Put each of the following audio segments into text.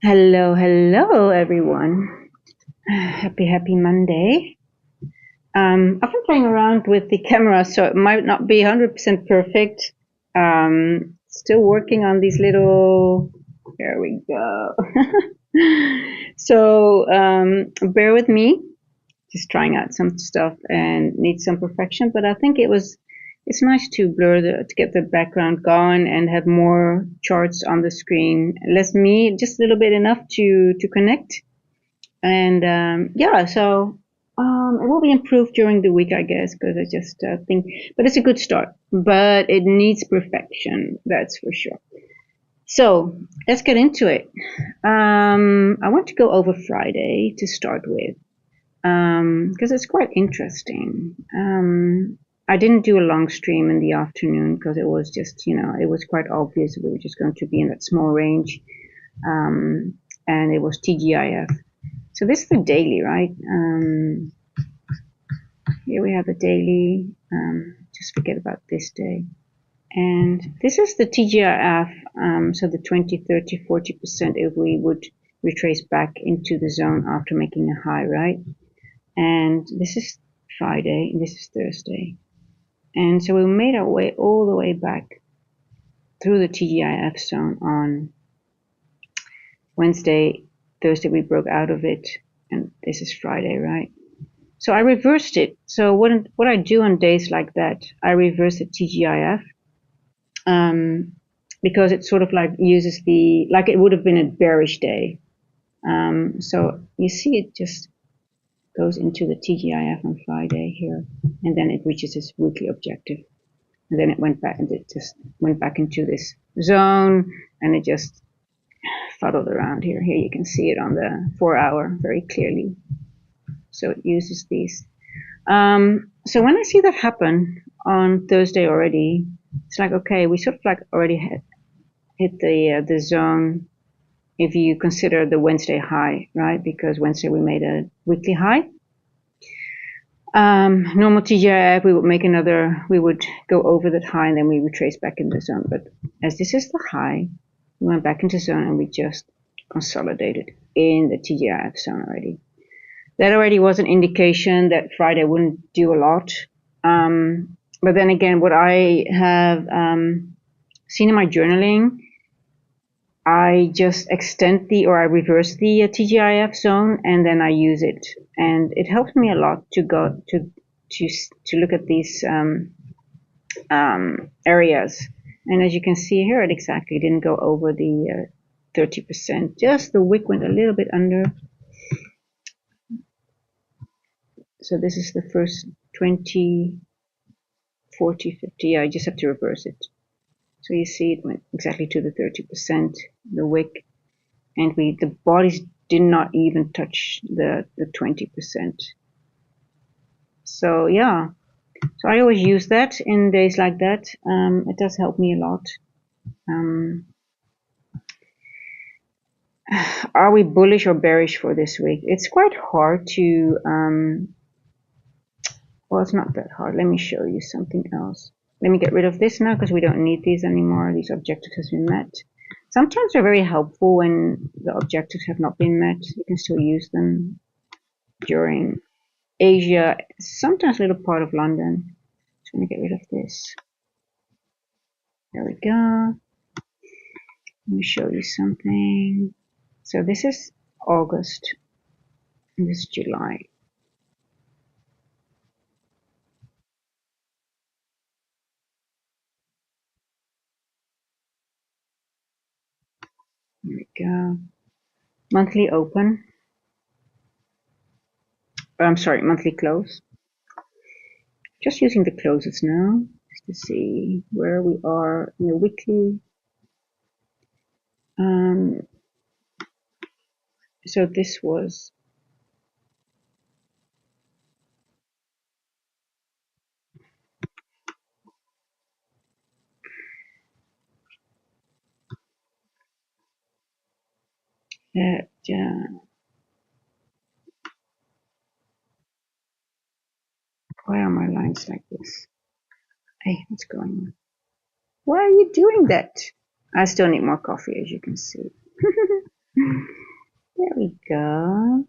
Hello, everyone. Happy Monday. I've been playing around with the camera, so it might not be 100% perfect. Still working on these little. There we go. So bear with me. Just trying out some stuff and need some perfection, but I think it's nice to to get the background going and have more charts on the screen. Less me, just a little bit enough to connect. And yeah, so it will be improved during the week, I guess, because I just think, but it's a good start. But it needs perfection, that's for sure. So let's get into it. I want to go over Friday to start with because it's quite interesting. I didn't do a long stream in the afternoon because it was just, it was quite obvious we were just going to be in that small range. And it was TGIF. So this is the daily, right? Here we have the daily. Just forget about this day. And this is the TGIF, so the 20, 30, 40% if we would retrace back into the zone after making a high, right? And this is Friday, and this is Thursday. And so we made our way all the way back through the TGIF zone on Wednesday. Thursday we broke out of it, and this is Friday, right? So I reversed it. So what I do on days like that, I reverse the TGIF because it sort of like uses like it would have been a bearish day. So you see it just goes into the TGIF on Friday here, and then it reaches its weekly objective. And then it went back, and it just went back into this zone, and it just fuddled around here. Here you can see it on the 4-hour very clearly. So it uses these. So when I see that happen on Thursday already, it's like, okay, we sort of like already hit the zone if you consider the Wednesday high, right? Because Wednesday we made a weekly high. Normal TGIF, we would go over that high and then we would trace back in the zone. But as this is the high, we went back into zone and we just consolidated in the TGIF zone already. That already was an indication that Friday wouldn't do a lot. But then again, what I have seen in my journaling, I just extend I reverse the TGIF zone and then I use it. And it helps me a lot to go to look at these areas. And as you can see here, it exactly didn't go over the 30%. Just the wick went a little bit under. So this is the first 20, 40, 50. I just have to reverse it. So you see it went exactly to the 30%, the wick, and the bodies did not even touch the 20%. So yeah, so I always use that in days like that. It does help me a lot. Are we bullish or bearish for this week? It's quite hard to, well, it's not that hard. Let me show you something else. Let me get rid of this now because we don't need these anymore. These objectives have been met. Sometimes they're very helpful when the objectives have not been met. You can still use them during Asia, sometimes a little part of London. So let me get rid of this. There we go. Let me show you something. So this is August, and this is July. There we go. Monthly open. I'm sorry, monthly close. Just using the closes now, just to see where we are in the weekly. So this was why are my lines like this? Hey, what's going on? Why are you doing that? I still need more coffee, as you can see. There we go.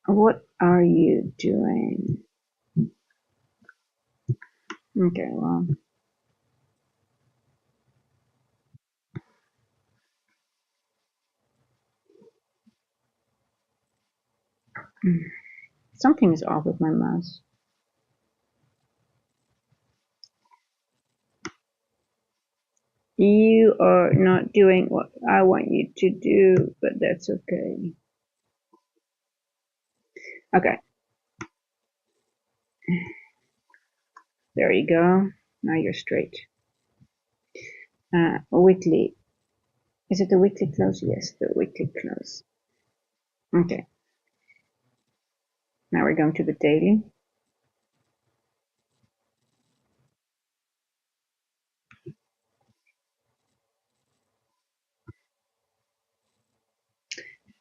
What are you doing? Okay, well. Something is off with my mouse. You are not doing what I want you to do, but that's okay. Okay. There you go. Now you're straight. Weekly. Is it the weekly close? Yes, the weekly close. Okay. Now we're going to the daily.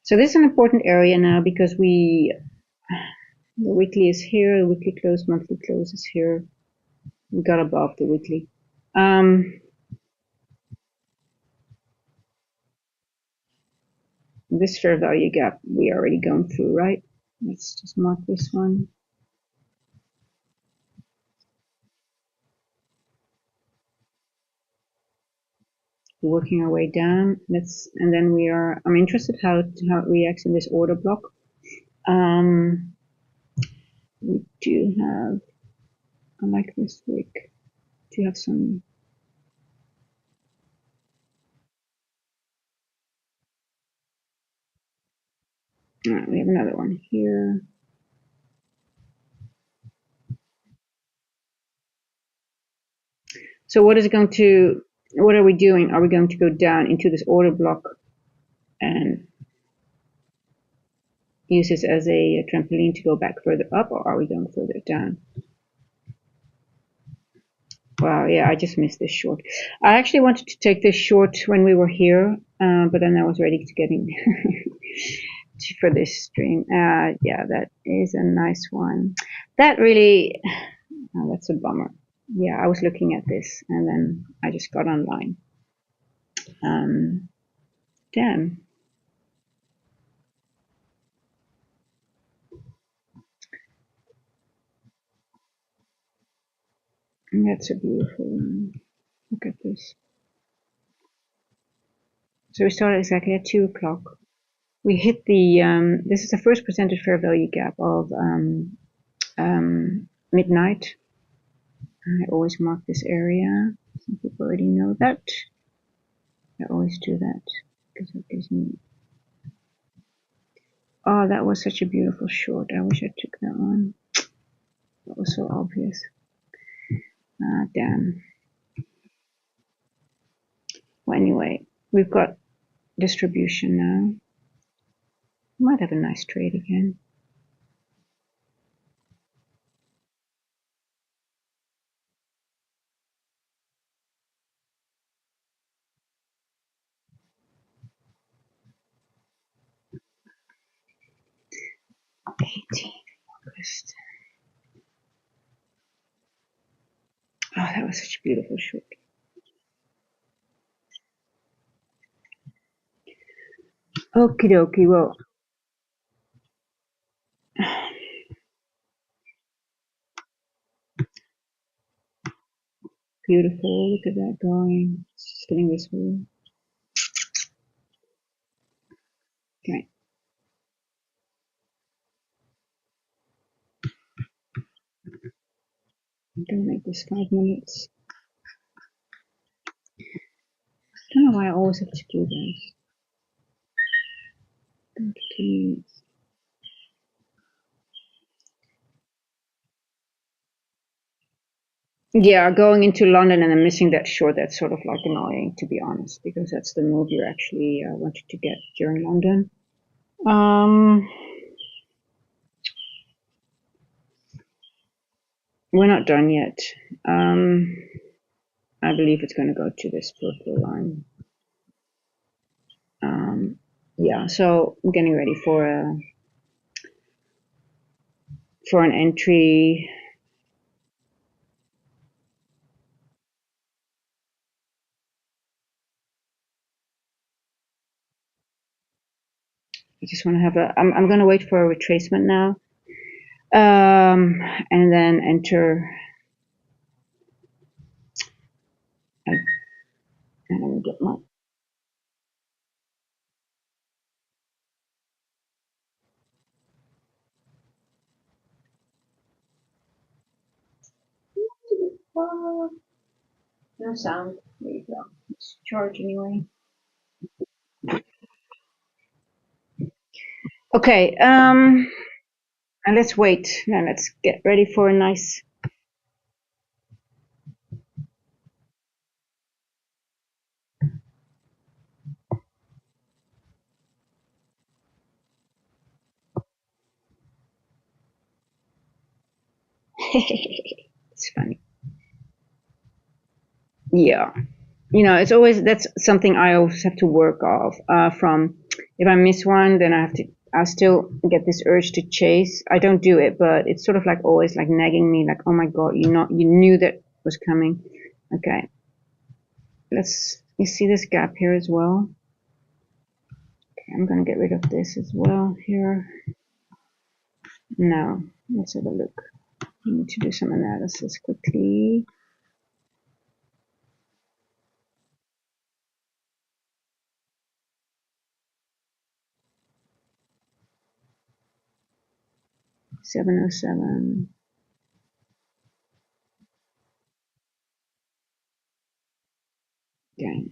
So this is an important area now because the weekly is here, the weekly close, monthly close is here. We got above the weekly. This fair value gap we already gone through, right? Let's just mark this one. We're working our way down. And then I'm interested how it reacts in this order block. We do have, I like this week, do have some, we have another one here. So what are we doing? Are we going to go down into this order block and use this as a trampoline to go back further up, or are we going further down? Wow, yeah, I just missed this short. I actually wanted to take this short when we were here, but then I was ready to getting for this stream. Yeah, that is a nice one. That really, that's a bummer. Yeah, I was looking at this and then I just got online. Damn. That's a beautiful one. Look at this. So we started exactly at 2 o'clock. We hit this is the first percentage fair value gap of midnight. I always mark this area. Some people already know that. I always do that because it gives me. Oh, that was such a beautiful short. I wish I took that one. That was so obvious. Damn. Well, anyway, we've got distribution now. Might have a nice trade again. August. Oh, that was such a beautiful short. Okie dokie, well. Beautiful, look at that going. Just getting this way. Okay. I'm gonna make this 5 minutes. I don't know why I always have to do this. 2 minutes. Yeah, going into London and then missing that short, that's sort of like annoying, to be honest, because that's the move you actually wanted to get during London. We're not done yet. I believe it's going to go to this purple line. Yeah, so I'm getting ready for an entry just want to have I'm going to wait for a retracement now, and then enter. And let me get my. No sound. There you go. It's charged anyway. Okay. And let's wait. Now let's get ready for a nice. It's funny. Yeah. It's always, that's something I always have to work off from. If I miss one, then I still get this urge to chase. I don't do it, but it's sort of like always like nagging me, like, oh my God, you knew that was coming. Okay. You see this gap here as well? Okay, I'm going to get rid of this as well here. Now, let's have a look. I need to do some analysis quickly. $707. Okay.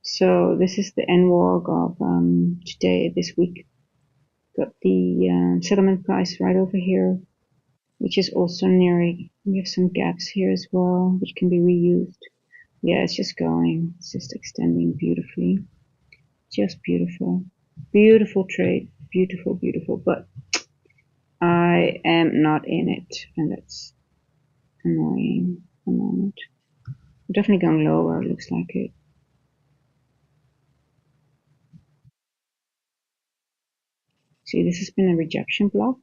So this is the NWOG of today, this week. Got the settlement price right over here, which is also near. We have some gaps here as well, which can be reused. Yeah, it's just going. It's just extending beautifully. Just beautiful. Beautiful trade. Beautiful, beautiful. But I am not in it, and that's annoying at the moment. We're definitely going lower, looks like it. See, this has been a rejection block.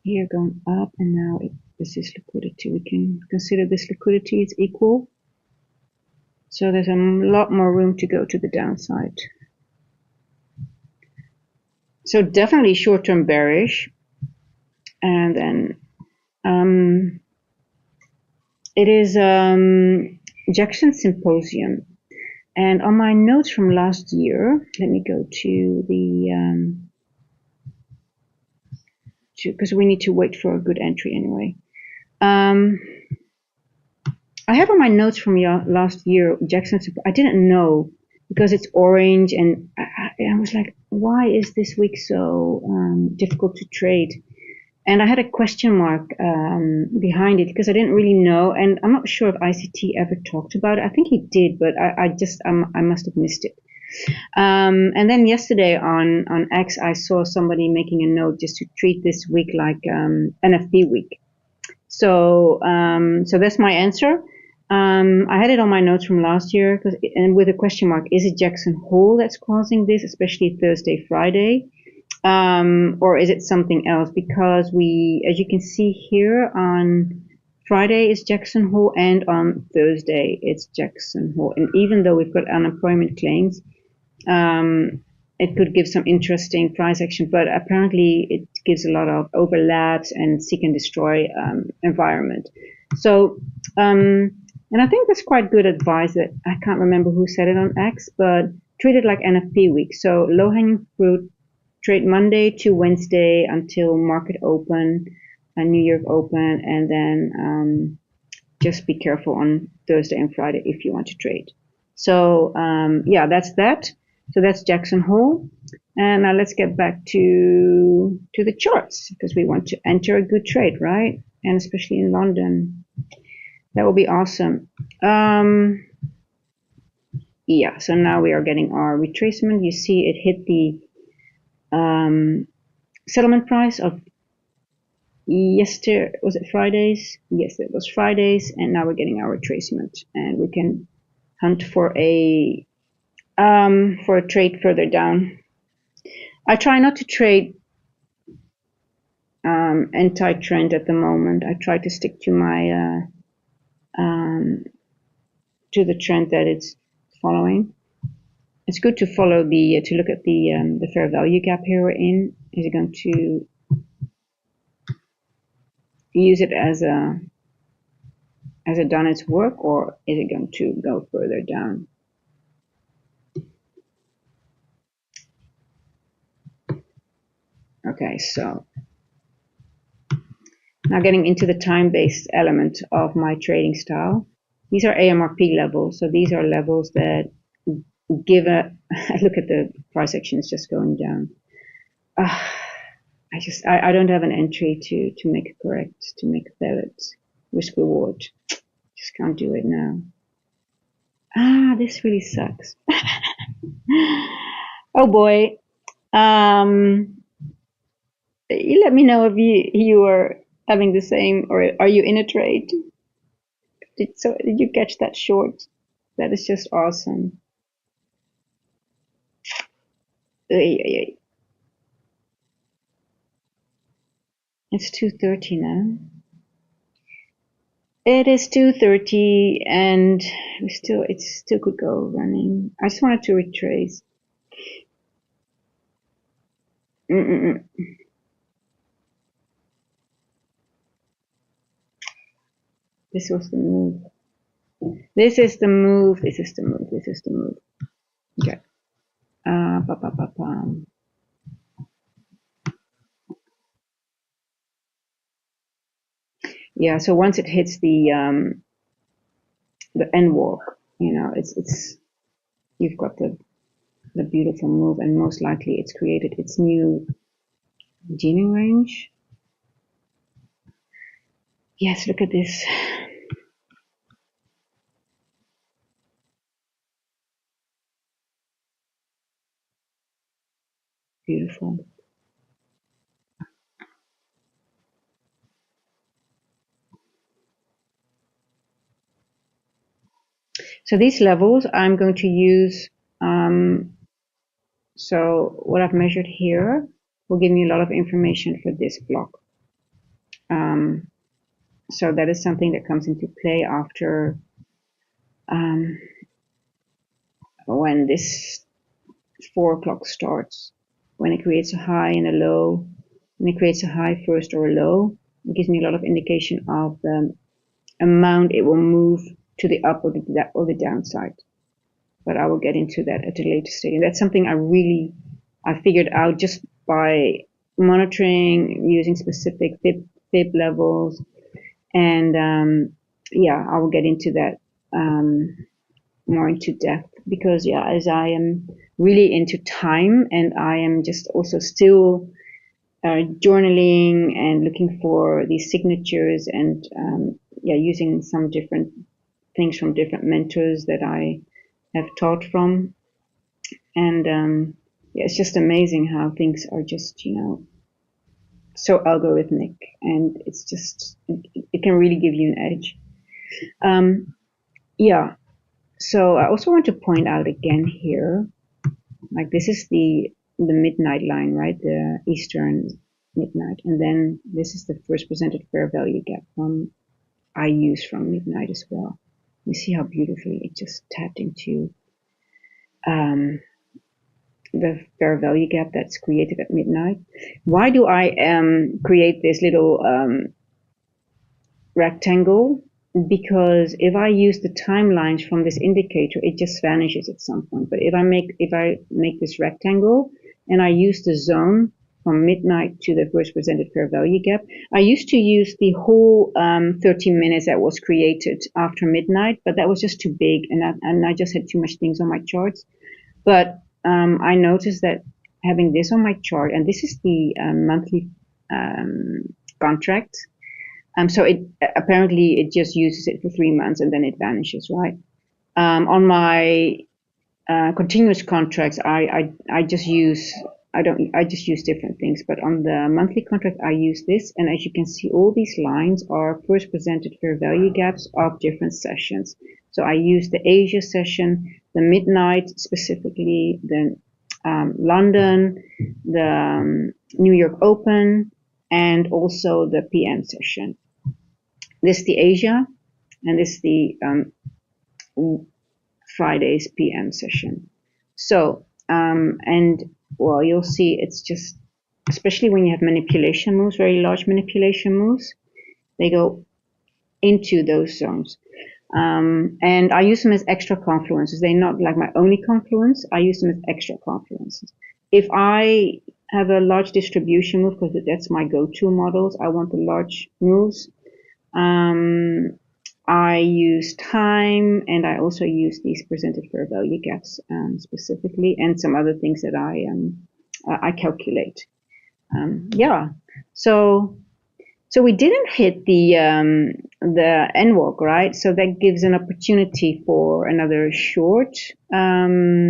Here going up, and now this is liquidity. We can consider this liquidity is equal. So there's a lot more room to go to the downside. So definitely short-term bearish. And then it is Jackson Symposium. And on my notes from last year, let me go to the because we need to wait for a good entry anyway. I have on my notes from last year, Jackson. I didn't know because it's orange, and I was like, why is this week so difficult to trade? And I had a question mark behind it because I didn't really know, and I'm not sure if ICT ever talked about it. I think he did, but I must have missed it. And then yesterday on X, I saw somebody making a note just to treat this week like NFP week. So that's my answer. I had it on my notes from last year, and with a question mark, is it Jackson Hole that's causing this, especially Thursday, Friday? Or is it something else? Because as you can see here, on Friday is Jackson Hole, and on Thursday it's Jackson Hole. And even though we've got unemployment claims, it could give some interesting price action, but apparently it gives a lot of overlaps and seek and destroy environment. So, and I think that's quite good advice. That I can't remember who said it on X, but treat it like NFP week. So low hanging fruit, trade Monday to Wednesday until market open, New York open, and then just be careful on Thursday and Friday if you want to trade. So yeah, that's that. So that's Jackson Hole. And now let's get back to the charts, because we want to enter a good trade, right? And especially in London. That will be awesome. Yeah, so now we are getting our retracement. You see it hit the settlement price of yesterday. Was it Fridays? Yes, it was Fridays. And now we're getting our retracement. And we can hunt for a trade further down. I try not to trade anti-trend at the moment. I try to stick to my to the trend that it's following. It's good to follow to look at the fair value gap here we're in. Is it going to use it as it done its work, or is it going to go further down? Okay, so now getting into the time-based element of my trading style. These are AMRP levels, so these are levels that give a look at the price action is just going down. I don't have an entry to make it correct, to make it valid risk reward. Just can't do it now. This really sucks. Oh boy. You let me know if you are having the same, or are you in a trade? Did you catch that short? That is just awesome. It's 2:30 now. It is 2:30, and it still could go running. I just wanted to retrace. This was the move. This is the move. This is the move. This is the move. Okay. Yeah. So once it hits the end walk, it's you've got the beautiful move, and most likely it's created its new Gini range. Yes, look at this. Beautiful. So these levels I'm going to use. So what I've measured here will give me a lot of information for this block. So that is something that comes into play after when this 4 o'clock starts, when it creates a high and a low, when it creates a high first or a low, it gives me a lot of indication of the amount it will move to the up or the downside. But I will get into that at a later stage. And that's something I figured out just by monitoring, using specific fib levels, and yeah, I will get into that more into depth, because yeah, as I am really into time, and I am just also still journaling and looking for these signatures, and yeah, using some different things from different mentors that I have taught from, and yeah, it's just amazing how things are just so algorithmic, and it's just it can really give you an edge. Yeah, so I also want to point out again here, like this is the midnight line, right? The Eastern midnight, and then this is the first presented fair value gap I use from midnight as well. You see how beautifully it just tapped into the fair value gap that's created at midnight. Why do I create this little rectangle? Because if I use the timelines from this indicator, it just vanishes at some point. But if I make this rectangle and I use the zone from midnight to the first presented fair value gap, I used to use the whole 13 minutes that was created after midnight, but that was just too big, and I just had too much things on my charts. But I noticed that having this on my chart, and this is the monthly contract. So apparently it just uses it for 3 months and then it vanishes, right? On my continuous contracts, I just use different things, but on the monthly contract I use this, and as you can see, all these lines are first presented fair value gaps of different sessions. So I use the Asia session, the midnight specifically, the London, the New York Open, and also the PM session. This is the Asia, and this is the Friday's PM session. So, and well, you'll see it's just, especially when you have manipulation moves, very large manipulation moves, they go into those zones. And I use them as extra confluences. They're not like my only confluence. I use them as extra confluences. If I have a large distribution move, because that's my go-to models, I want the large moves. I use time, and I also use these presented fair value gaps specifically, and some other things that I calculate. Yeah, so we didn't hit the NWOC, right? So that gives an opportunity for another short. Now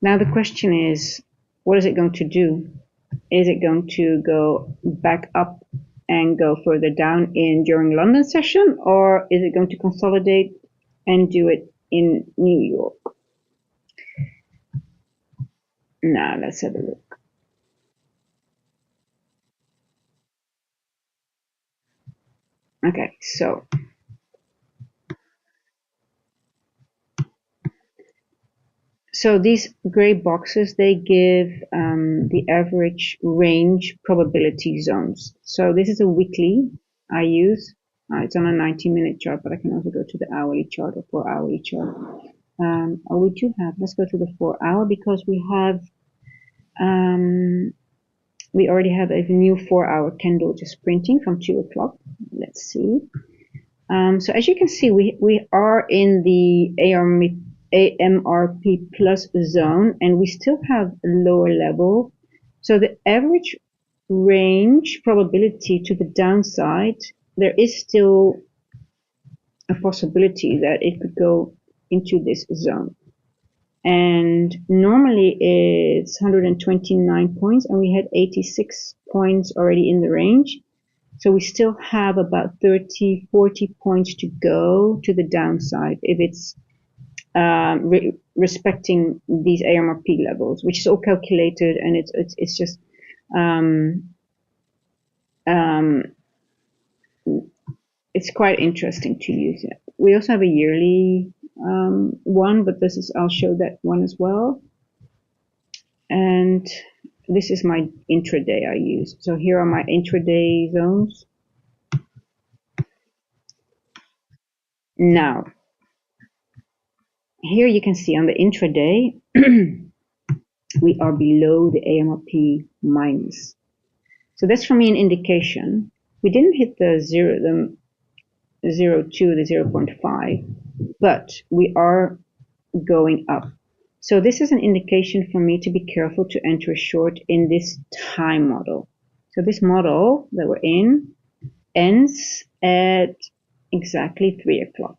the question is, what is it going to do? Is it going to go back up and go further down during London session, or is it going to consolidate and do it in New York? Now let's have a look. Okay, so these gray boxes, they give the average range probability zones. So this is a weekly I use. It's on a 90-minute chart, but I can also go to the hourly chart or 4-hourly chart. We do have, let's go to the 4-hour, because we already have a new 4-hour candle just printing from 2 o'clock. Let's see. So as you can see, we are in the AMRP plus zone, and we still have a lower level. So the average range probability to the downside, there is still a possibility that it could go into this zone. And normally it's 129 points, and we had 86 points already in the range. So we still have about 30, 40 points to go to the downside if it's respecting these AMRP levels, which is all calculated, and it's just it's quite interesting to use it. We also have a yearly one, but I'll show that one as well. And this is my intraday I use. So here are my intraday zones. Now, here you can see on the intraday, we are below the AMRP minus. So that's for me an indication. We didn't hit the 0.2, the 0.5, but we are going up. So this is an indication for me to be careful to enter short in this time model. So this model that we're in ends at exactly 3 o'clock.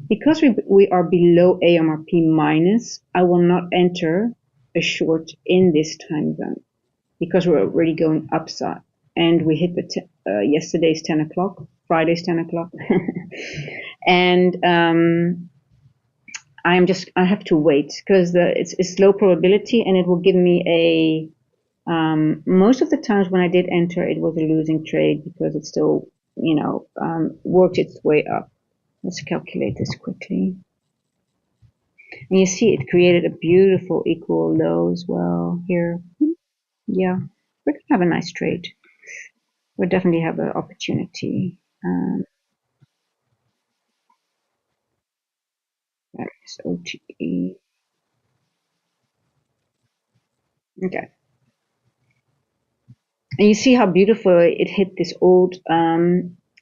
Because we are below AMRP minus, I will not enter a short in this time zone, because we're already going upside, and we hit the yesterday's 10 o'clock, Friday's 10 o'clock. And I have to wait, because it's low probability, and it will give me most of the times when I did enter, it was a losing trade, because it still, worked its way up. Let's calculate this quickly. And you see it created a beautiful equal low as well here. Yeah, we're going to have a nice trade. We'll definitely have an opportunity. That is OTE. Okay. And you see how beautiful it hit this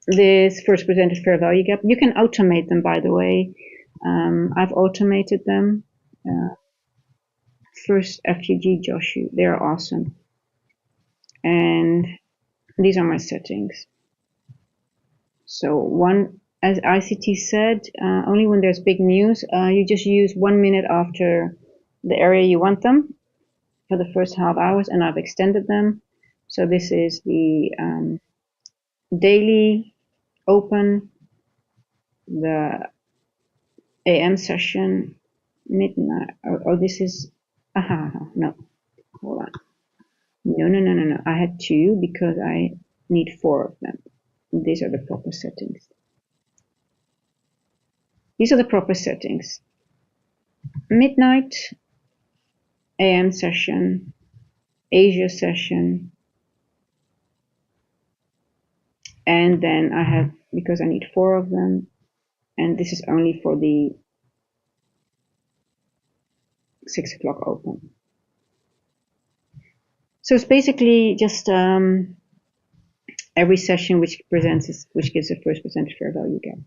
this first presented fair value gap. You can automate them, by the way. I've automated them. First FUG Joshu, they're awesome. And these are my settings. So one, as ICT said, only when there's big news, you just use 1 minute after the area you want them for the first half hours, and I've extended them. So this is the daily open, the AM session, midnight, or this is No, hold on. No. I had two because I need four of them. These are the proper settings. These are the proper settings. Midnight AM session, Asia session, and then I have, because I need four of them, and this is only for the 6 o'clock open. So it's basically just every session which gives a first percentage fair value gap.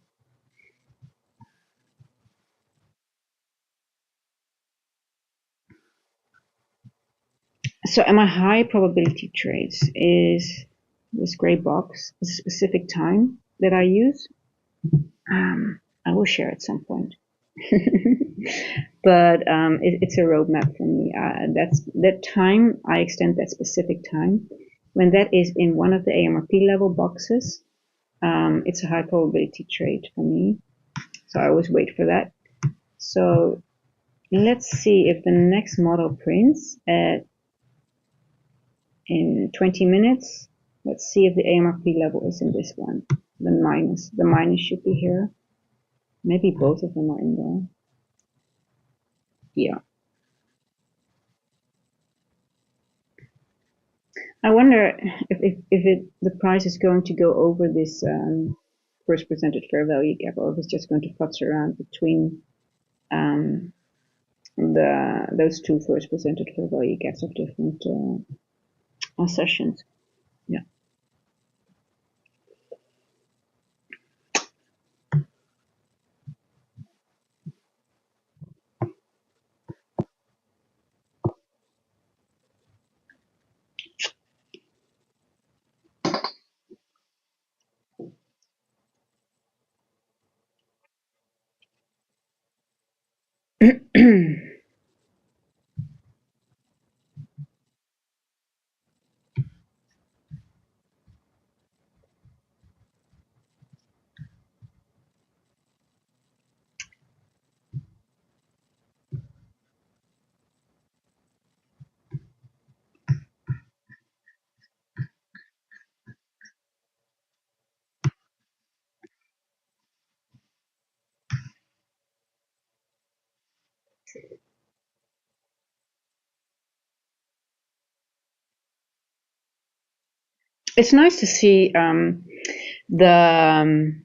So my high probability trades is this gray box, a specific time that I use. I will share at some point. But it's a roadmap for me. That's that time. I extend that specific time. When that is in one of the AMRP level boxes, it's a high probability trade for me. So I always wait for that. So let's see if the next model prints in 20 minutes. Let's see if the AMRP level is in this one. The minus should be here. Maybe both of them are in there. Yeah. I wonder if the price is going to go over this first presented fair value gap, or if it's just going to futz around between those two first presented fair value gaps of different sessions. Yeah. It's nice to see the um,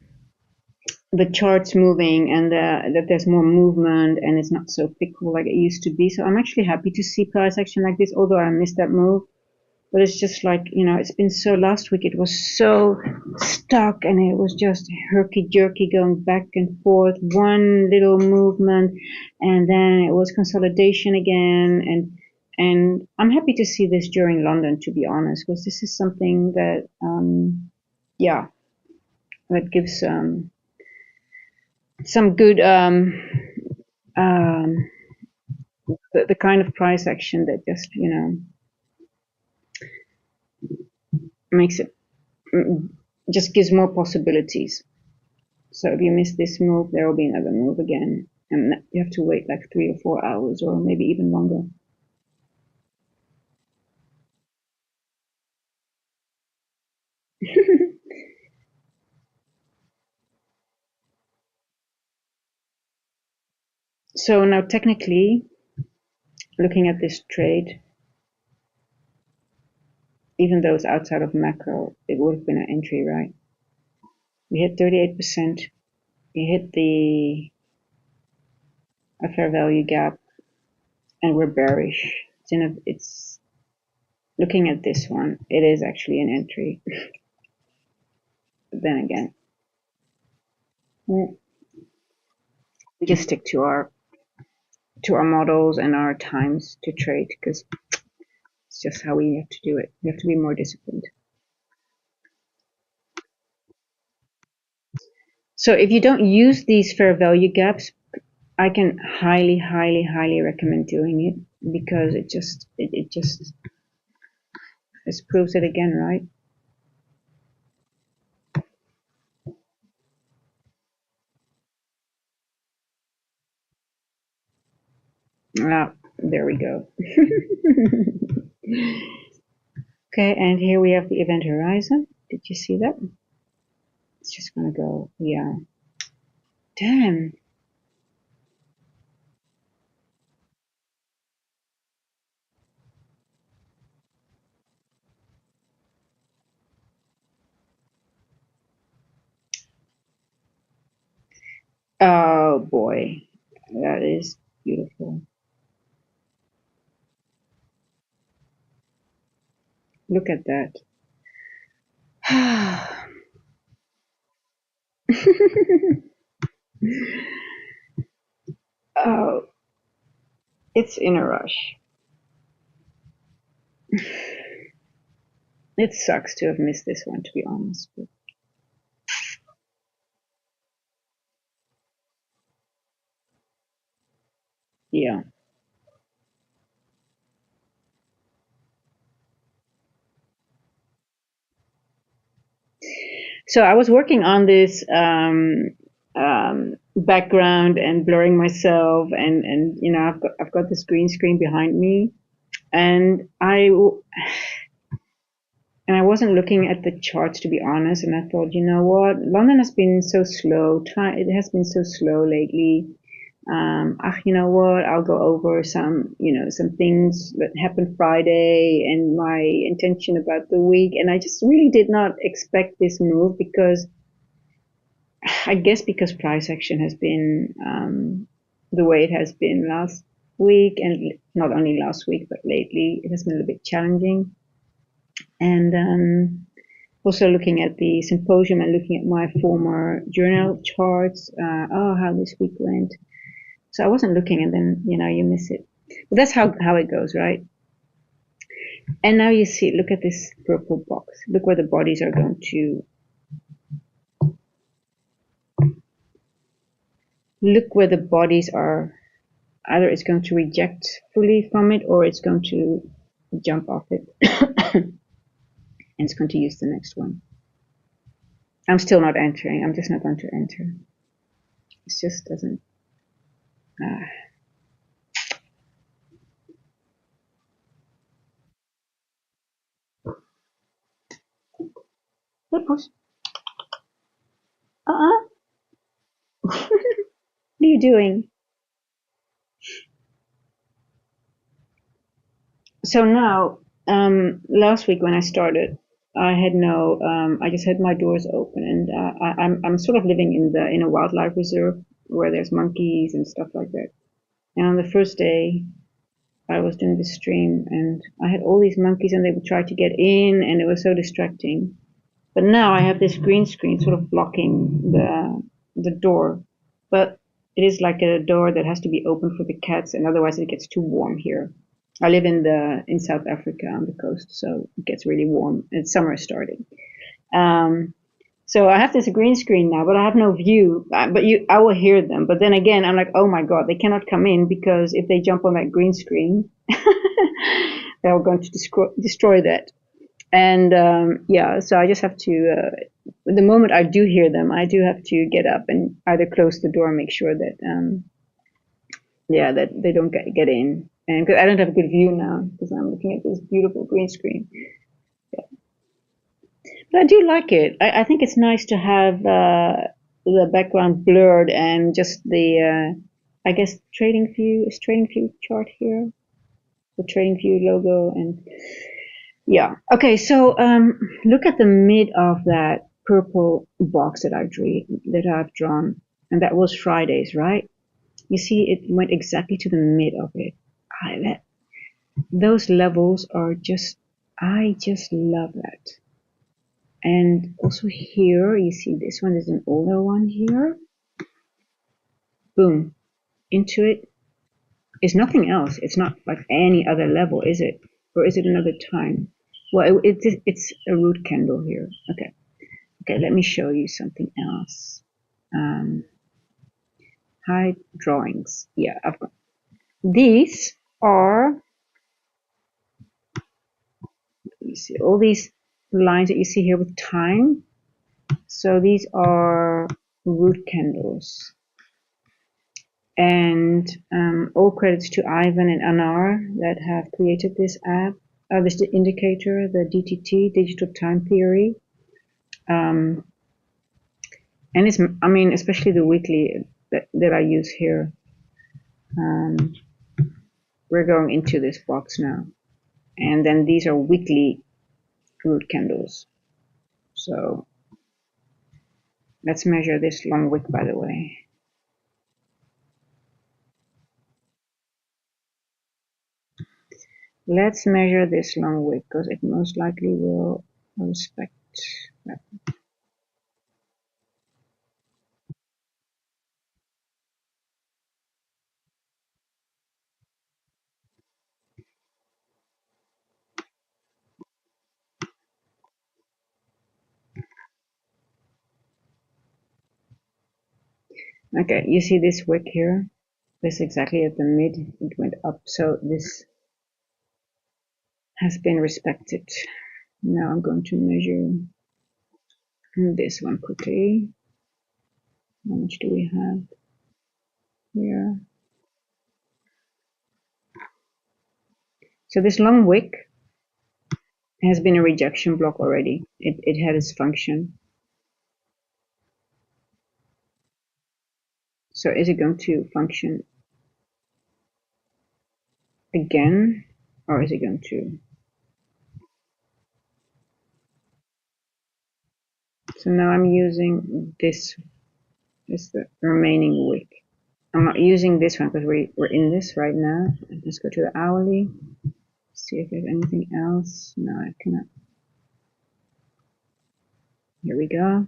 the charts moving and that there's more movement and it's not so fickle like it used to be. So I'm actually happy to see price action like this, although I missed that move. But it's just like, it's been so, last week it was so stuck and it was just herky jerky going back and forth, one little movement, and then it was consolidation again. And I'm happy to see this during London, to be honest, because this is something that, that gives some good, the kind of price action that just, makes it, just gives more possibilities. So if you miss this move, there will be another move again. And you have to wait like 3 or 4 hours or maybe even longer. So now technically, looking at this trade, even though it's outside of macro, it would have been an entry, right? We hit 38%. We hit the fair value gap, and we're bearish. It's looking at this one, it is actually an entry. But then again, we just stick to our models and our times to trade, because it's just how we have to do it. We have to be more disciplined. So if you don't use these fair value gaps, I can highly, highly, highly recommend doing it, because it just proves it again, right? There we go. Okay, and here we have the event horizon. Did you see that? It's just gonna go, yeah. Damn. Oh boy, that is beautiful. Look at that. Oh, it's in a rush. It sucks to have missed this one, to be honest. But yeah. So I was working on this background and blurring myself, and you know I've got this green screen behind me, and I wasn't looking at the charts, to be honest, and I thought, you know what, London has been so slow. It has been so slow lately. You know what? I'll go over some things that happened Friday and my intention about the week. And I just really did not expect this move because I guess because price action has been the way it has been last week, and not only last week but lately, it has been a bit challenging. And also looking at the symposium and looking at my former journal charts, how this week went. So I wasn't looking, and then you miss it. But that's how it goes, right? And now you see, look at this purple box. Look where the bodies are going to. Look where the bodies are. Either it's going to reject fully from it, or it's going to jump off it, and it's going to use the next one. I'm still not entering. I'm just not going to enter. It just doesn't. Uh, hey, push. What are you doing? So now, last week when I started, I had no. I just had my doors open, and I'm sort of living in a wildlife reserve where there's monkeys and stuff like that. And on the first day, I was doing the stream, and I had all these monkeys, and they would try to get in, and it was so distracting. But now I have this green screen sort of blocking the door, but it is like a door that has to be open for the cats, and otherwise it gets too warm here. I live in South Africa on the coast, so it gets really warm, and summer is starting. Um, so I have this green screen now, but I have no view. But I will hear them. But then again, I'm like, oh my god, they cannot come in because if they jump on that green screen, they're going to destroy that. And yeah, so I just have to. The moment I do hear them, I do have to get up and either close the door, and make sure that that they don't get in. And cause I don't have a good view now because I'm looking at this beautiful green screen. Yeah. But I do like it. I think it's nice to have the background blurred and just the I guess trading view chart here, the trading view logo, and yeah. Okay, so look at the mid of that purple box that I've drawn, and that was Friday's, right? You see, it went exactly to the mid of it. Those levels are I just love that. And also here, you see this one is an older one here. Boom, into it. It's nothing else. It's not like any other level, is it? Or is it another time? Well, it's a root candle here. Okay. Okay, let me show you something else. Hide drawings. Yeah, I've got these are, you see all these lines that you see here with time. So these are root candles. And all credits to Ivan and Anar that have created this app, this indicator, the DTT, Digital Time Theory. And it's, I mean, especially the weekly that I use here. We're going into this box now. And then these are weekly root candles. So let's measure this long wick, by the way. Let's measure this long wick because it most likely will respect that. Okay, you see this wick here? This exactly at the mid, it went up, so this has been respected. Now I'm going to measure this one quickly. How much do we have here? So this long wick has been a rejection block already. It had its function. So is it going to function again, or is it going to? So now I'm using this as the remaining wick. I'm not using this one because we're in this right now. Let's go to the hourly. See if there's anything else. No, I cannot. Here we go.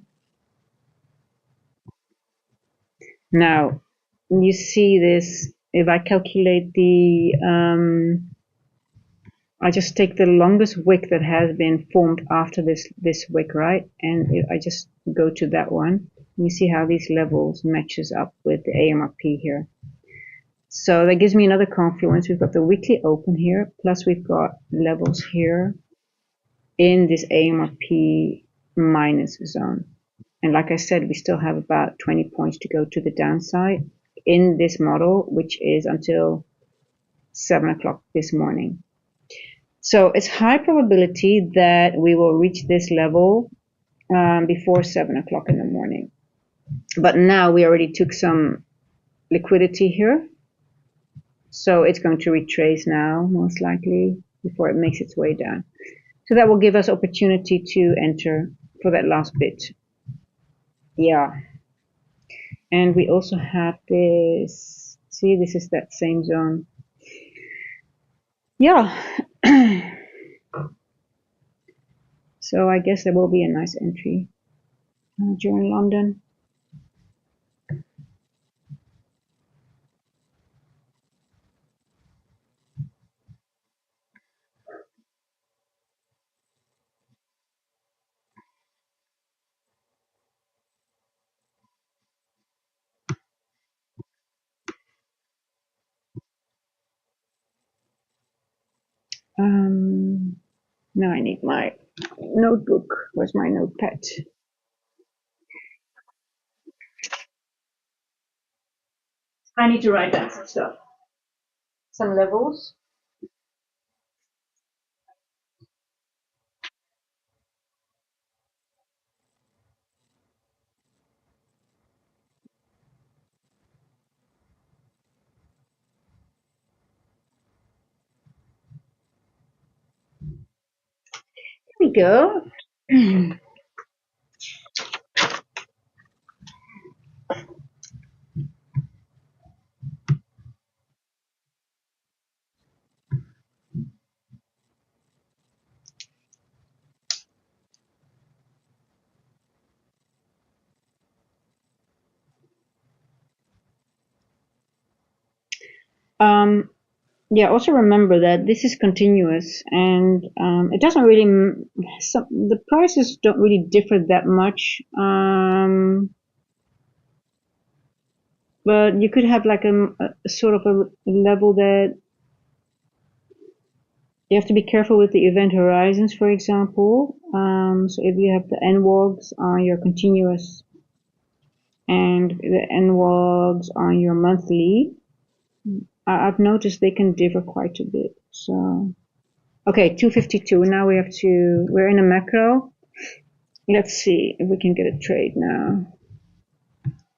Now, you see this, if I calculate the, I just take the longest wick that has been formed after this wick, right? And I just go to that one. You see how these levels matches up with the AMRP here. So that gives me another confluence. We've got the weekly open here, plus we've got levels here in this AMRP minus zone. And like I said, we still have about 20 points to go to the downside in this model, which is until 7 o'clock this morning. So it's high probability that we will reach this level before 7 o'clock in the morning. But now we already took some liquidity here. So it's going to retrace now, most likely, before it makes its way down. So that will give us opportunity to enter for that last bit. Yeah. And we also have this, see, this is that same zone. Yeah. So I guess there will be a nice entry during London. Now I need my notebook. Where's my notepad? I need to write down some stuff. Some levels. Here we go. Yeah, also remember that this is continuous and it doesn't really, the prices don't really differ that much. But you could have like a sort of a level that you have to be careful with the event horizons, for example. So if you have the NWOGs on your continuous and the NWOGs on your monthly, I've noticed they can differ quite a bit. So, okay, 252. Now we're in a macro. Let's see if we can get a trade now.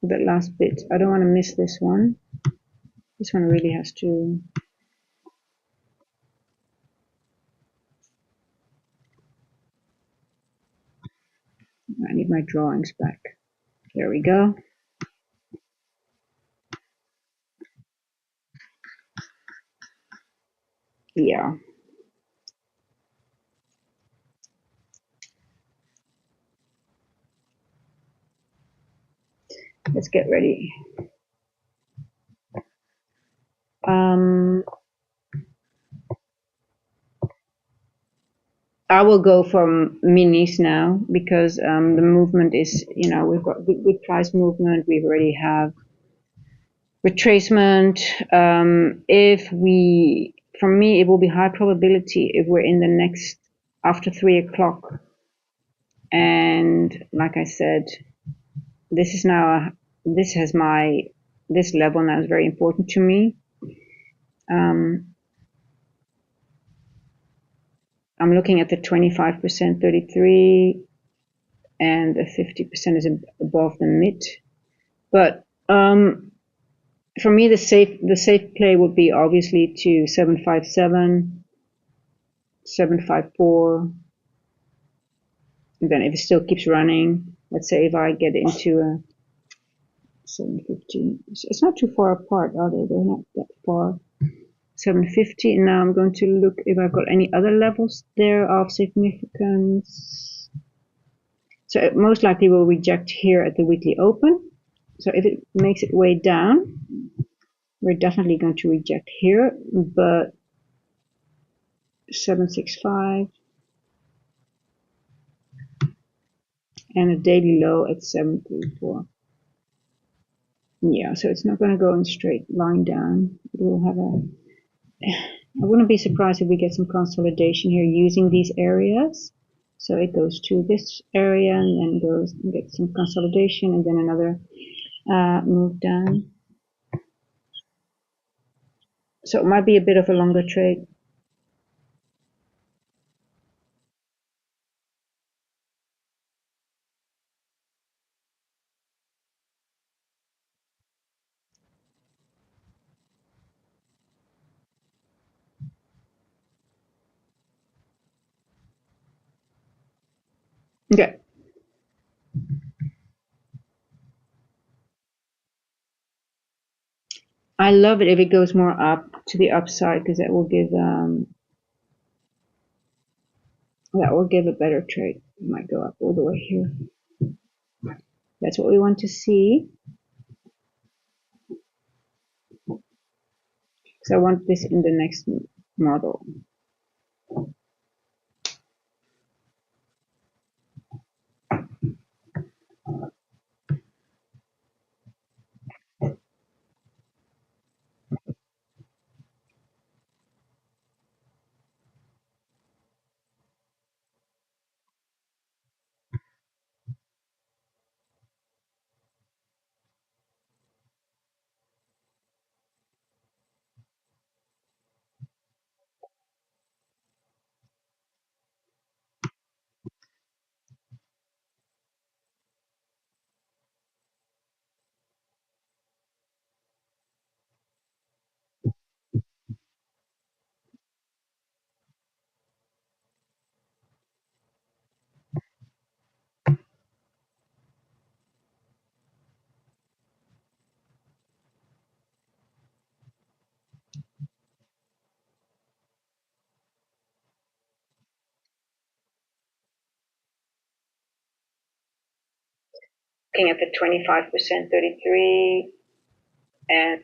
That last bit. I don't want to miss this one. This one really has to. I need my drawings back. There we go. Yeah. Let's get ready. Um, I will go for minis now because the movement is, we've got good price movement. We already have retracement. For me, it will be high probability if we're in the next after 3 o'clock. And like I said, this is now this level now is very important to me. I'm looking at the 25%, 33, and the 50% is above the mid. But for me, the safe play would be obviously to 757, 754. And then if it still keeps running, let's say if I get into a 750, it's not too far apart, are they? They're not that far. 750. And now I'm going to look if I've got any other levels there of significance. So it most likely will reject here at the weekly open. So if it makes its way down, we're definitely going to reject here, but 765 and a daily low at 734. Yeah, so it's not going to go in straight line down. It will have I wouldn't be surprised if we get some consolidation here using these areas. So it goes to this area and then goes and gets some consolidation and then another move down. So it might be a bit of a longer trade. Okay. I love it if it goes more up to the upside because that will give a better trade. It might go up all the way here. That's what we want to see. So I want this in the next model. Looking at the 25%, 33, and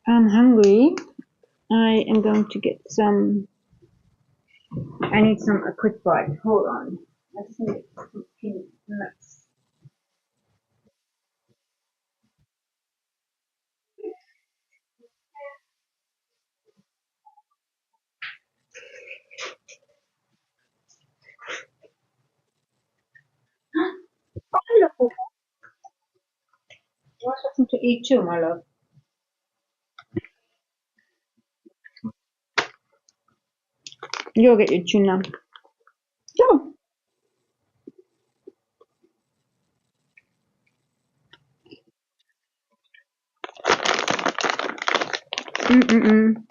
I'm hungry. I am going to get some. I need a quick bite. Hold on. I just need some peanut nuts. Hello. You want something to eat too, my love? You'll get your tuna. Go. Mm-mm-mm.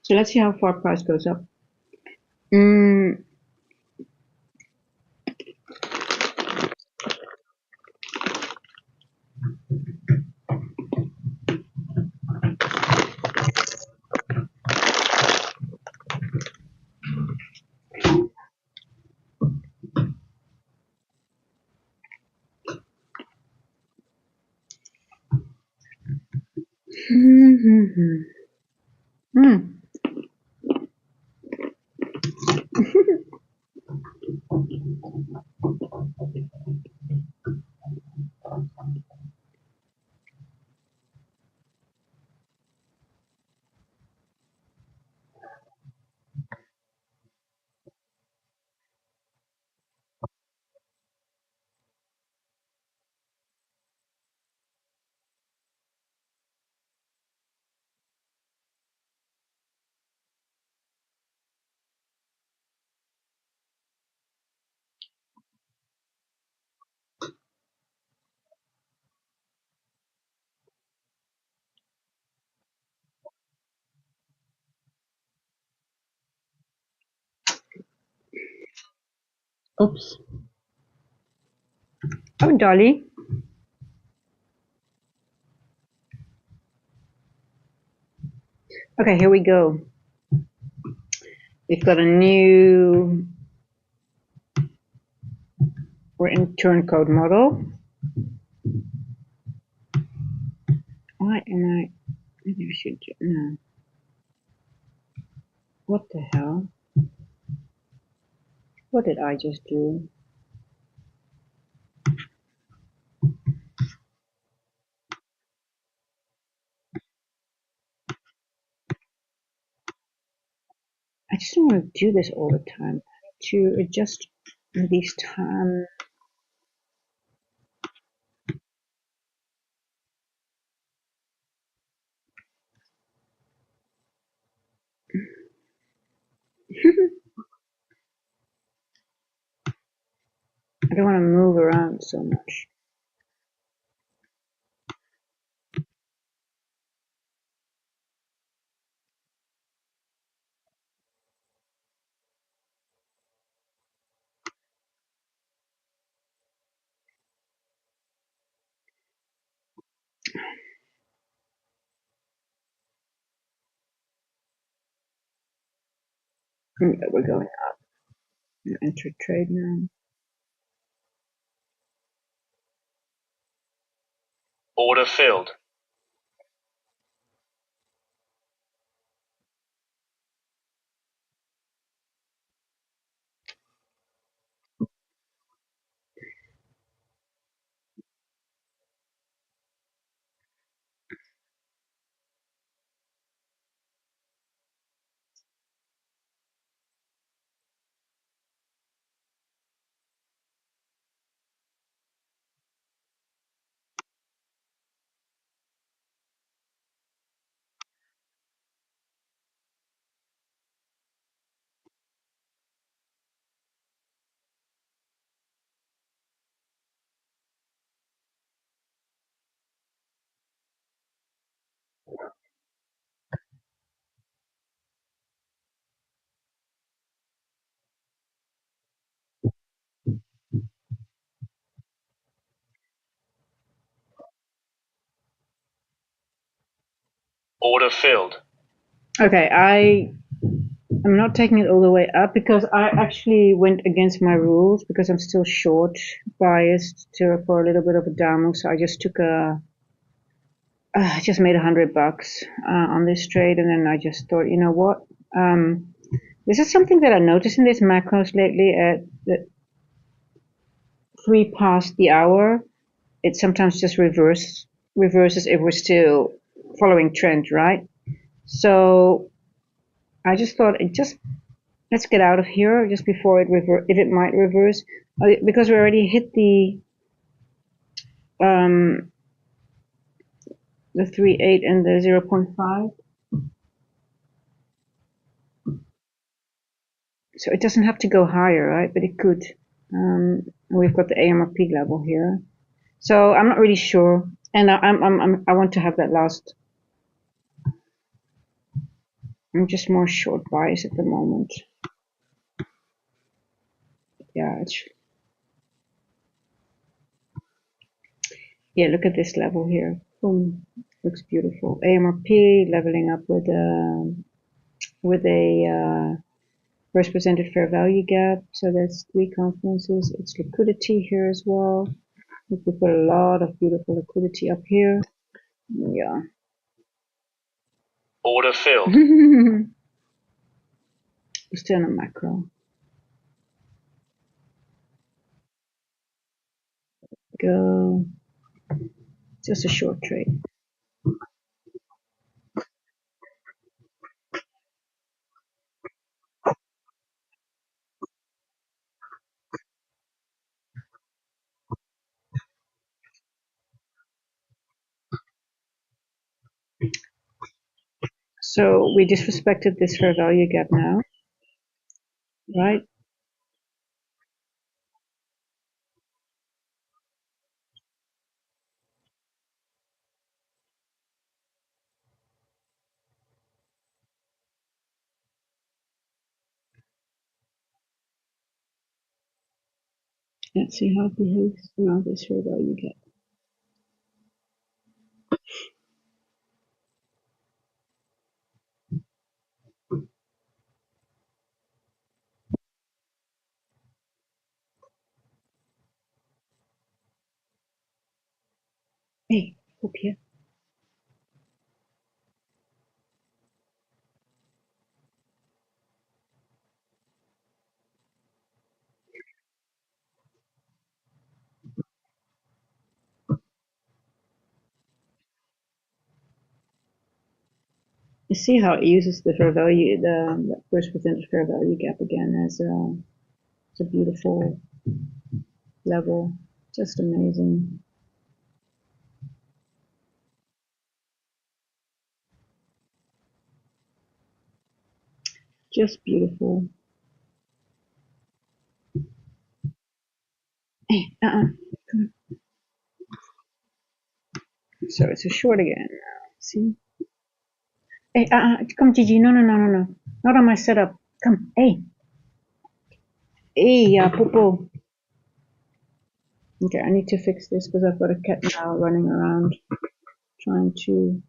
So let's see how far price goes up. Mm. Mm-hmm. Mm. Oops. Oh, Dolly. Okay, here we go. We've got a new written turncode model. Why am I? Maybe we should. No. What the hell? What did I just do? I just don't want to do this all the time. To adjust these time. I don't want to move around so much. We're going up. Enter trade now. Order filled. Order filled. Okay, I'm not taking it all the way up because I actually went against my rules because I'm still short biased for a little bit of a down move. So I just took I just made $100 on this trade, and then I just thought, you know what? This is something that I noticed in these macros lately. At the 3 past the hour, it sometimes just reverses if we're still following trend, right? So I just thought, let's get out of here just before if it might reverse, because we already hit the 3.8 and the 0.5. So it doesn't have to go higher, right? But it could. We've got the AMRP level here, so I'm not really sure, and I want to have that last. I'm just more short bias at the moment. Yeah, look at this level here. Boom, looks beautiful. AMRP leveling up with a first presented fair value gap. So that's 3 confluences. It's liquidity here as well. We've got a lot of beautiful liquidity up here. Yeah. Order filled. Still in a macro. Go. Just a short trade. So we disrespected this fair value gap now, right? Let's see how it behaves around this fair value gap. Hey, up here. You see how it uses the fair value, the first presented fair value gap again as a beautiful level. Just amazing. Just beautiful. Hey, So it's a short again. See? Hey, come, Gigi. No. Not on my setup. Come. Hey. Hey, Popo. Okay, I need to fix this because I've got a cat now running around trying to.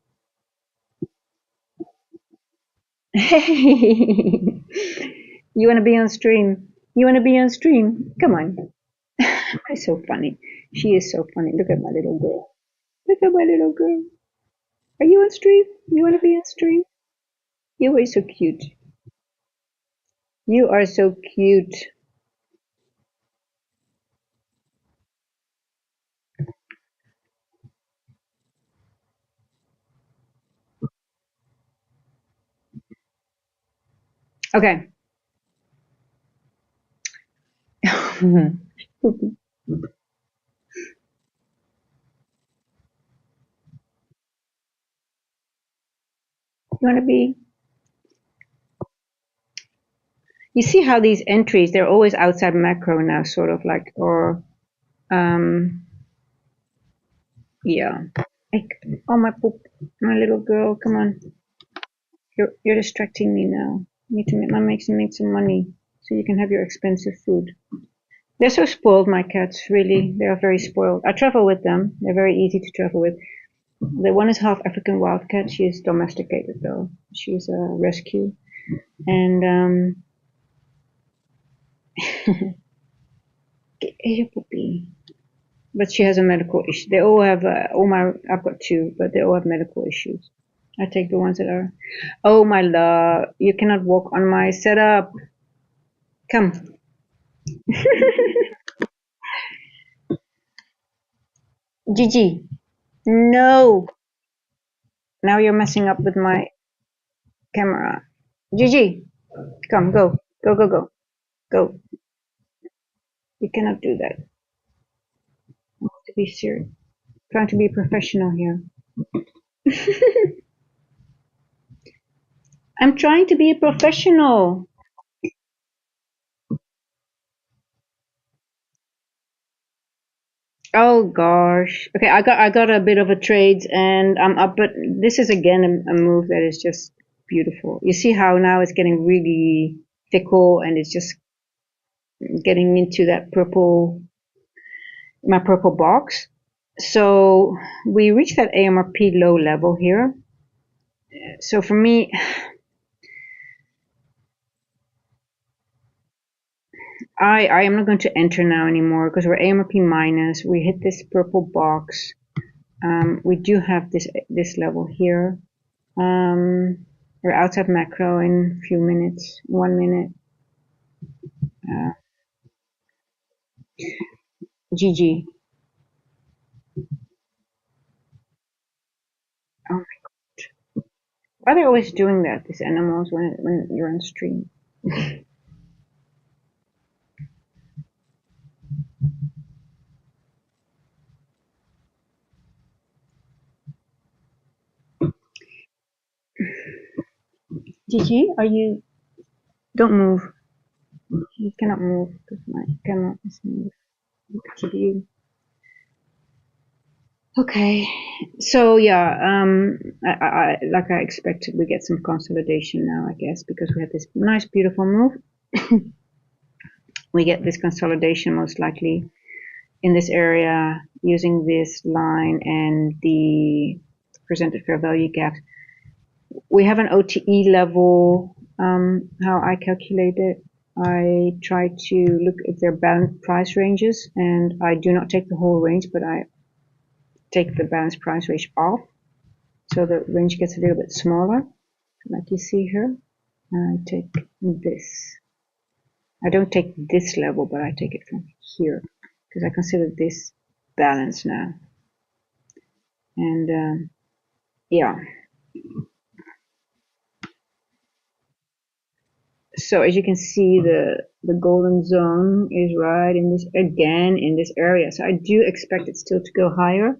Hey, you want to be on stream? You want to be on stream? Come on. It's so funny. She is so funny. Look at my little girl. Look at my little girl. Are you on stream? You want to be on stream? You are so cute. You are so cute. Okay. You want to be? You see how these entries, they're always outside macro now, sort of like, or, yeah. Like, oh, my poop, my little girl, come on. You're distracting me now. You need to make some money so you can have your expensive food. They're so spoiled, my cats, really. They are very spoiled. I travel with them. They're very easy to travel with. The one is half African wildcat. She is domesticated though. She's a rescue, and Asia puppy. But she has a medical issue. They all have all my. I've got two, but they all have medical issues. I take the ones that are. Oh my love, you cannot walk on my setup. Come, Gigi. No, now you're messing up with my camera. Gigi, come, go, go, go, go, go. You cannot do that. I have to be serious. Trying to be professional here. I'm trying to be a professional. Oh gosh. Okay, I got a bit of a trade and I'm up, but this is again a move that is just beautiful. You see how now it's getting really fickle and it's just getting into that purple, my purple box. So we reached that AMRP low level here. So for me, I am not going to enter now anymore because we're AMRP minus. We hit this purple box. We do have this level here. We're outside macro in a few minutes, 1 minute. Uh, GG. Oh, why are they always doing that? These animals when you're on stream. GG, are you? Don't move. You cannot move because my camera is moved. Look at you. Okay, so yeah, like I expected, we get some consolidation now, I guess, because we had this nice, beautiful move. We get this consolidation most likely in this area using this line and the presented fair value gap. We have an OTE level. How I calculate it, I try to look at their balanced price ranges, and I do not take the whole range, but I take the balanced price range off, so the range gets a little bit smaller, like you see here. I take this. I don't take this level, but I take it from here because I consider this balanced now. And yeah, so as you can see, the golden zone is right in this, again in this area. So I do expect it still to go higher.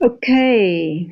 Okay.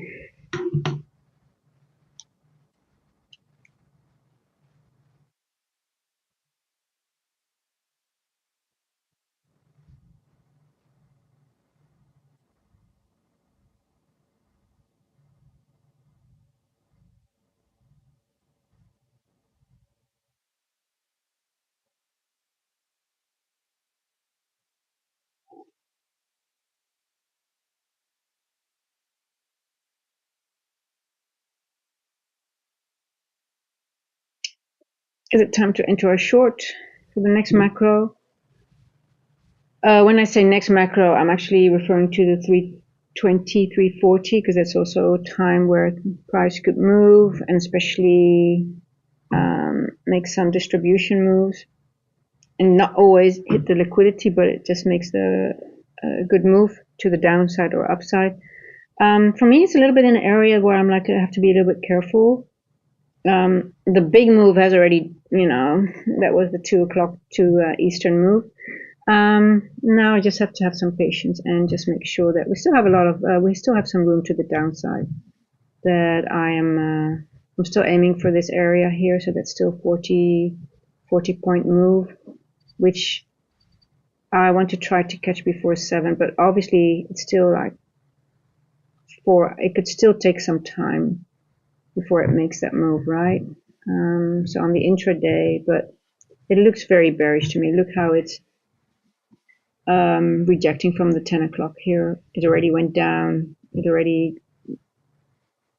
Is it time to enter a short for the next macro? When I say next macro, I'm actually referring to the 320, 340, because that's also a time where price could move and especially make some distribution moves and not always hit the liquidity, but it just makes a good move to the downside or upside. For me, it's a little bit in an area where I'm like, I have to be a little bit careful. The big move has already, that was the 2 o'clock to Eastern move. Now I just have to have some patience and just make sure that we still have we still have some room to the downside. That I'm still aiming for this area here, so that's still 40 point move, which I want to try to catch before 7, but obviously it's still like it could still take some time before it makes that move, right? So on the intraday, but it looks very bearish to me. Look how it's rejecting from the 10 o'clock here. It already went down. It already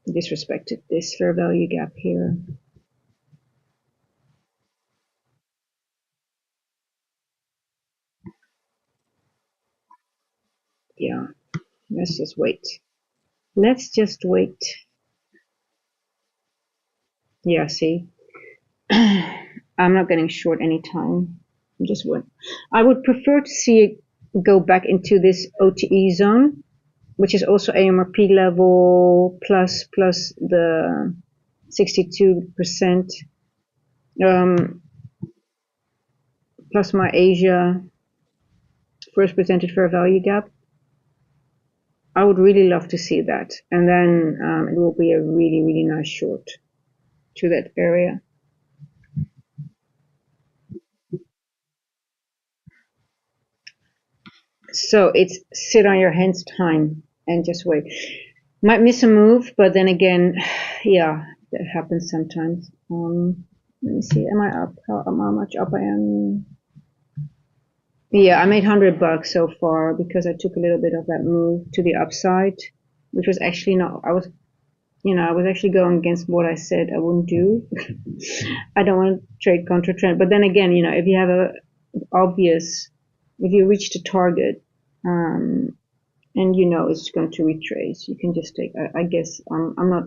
disrespected this fair value gap here. Yeah, let's just wait. Let's just wait. Yeah, see, I'm not getting short anytime. I'm just what I would prefer to see it go back into this OTE zone, which is also AMRP level plus the 62%, plus my Asia first presented fair value gap. I would really love to see that, and then it will be a really nice short to that area. So it's sit on your hands time and just wait. Might miss a move, but then again, yeah, that happens sometimes. Let me see. Am I up? How much up I am? Yeah, I made $100 so far because I took a little bit of that move to the upside, which was actually not. I was actually going against what I said I wouldn't do. I don't want to trade contra trend, but then again, if you have if you reach the target, and it's going to retrace, you can just take. I guess I'm not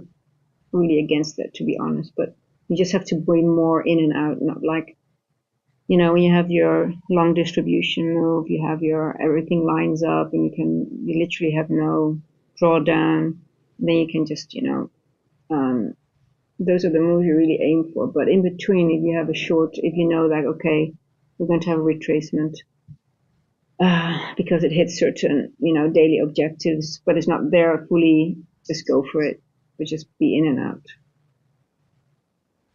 really against that, to be honest, but you just have to bring more in and out, not like when you have your long distribution move, you have your everything lines up, and you literally have no drawdown. Then you can just those are the moves you really aim for. But in between, if you have a short, if you know that okay, we're going to have a retracement because it hits certain daily objectives, but it's not there fully, just go for it. But just be in and out.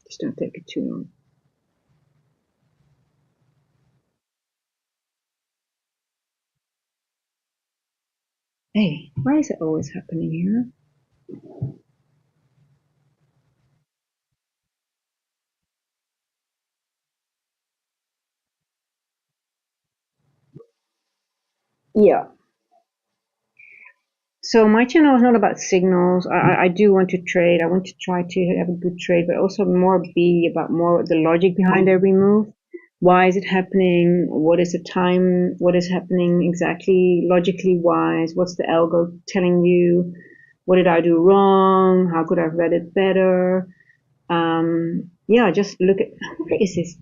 Just don't take it too long. Hey, why is it always happening here? Yeah. So my channel is not about signals. I do want to trade. I want to try to have a good trade, but also be about more the logic behind every move. Why is it happening? What is the time? What is happening exactly logically wise? What's the algo telling you? What did I do wrong? How could I have read it better? Yeah, just look at where is this?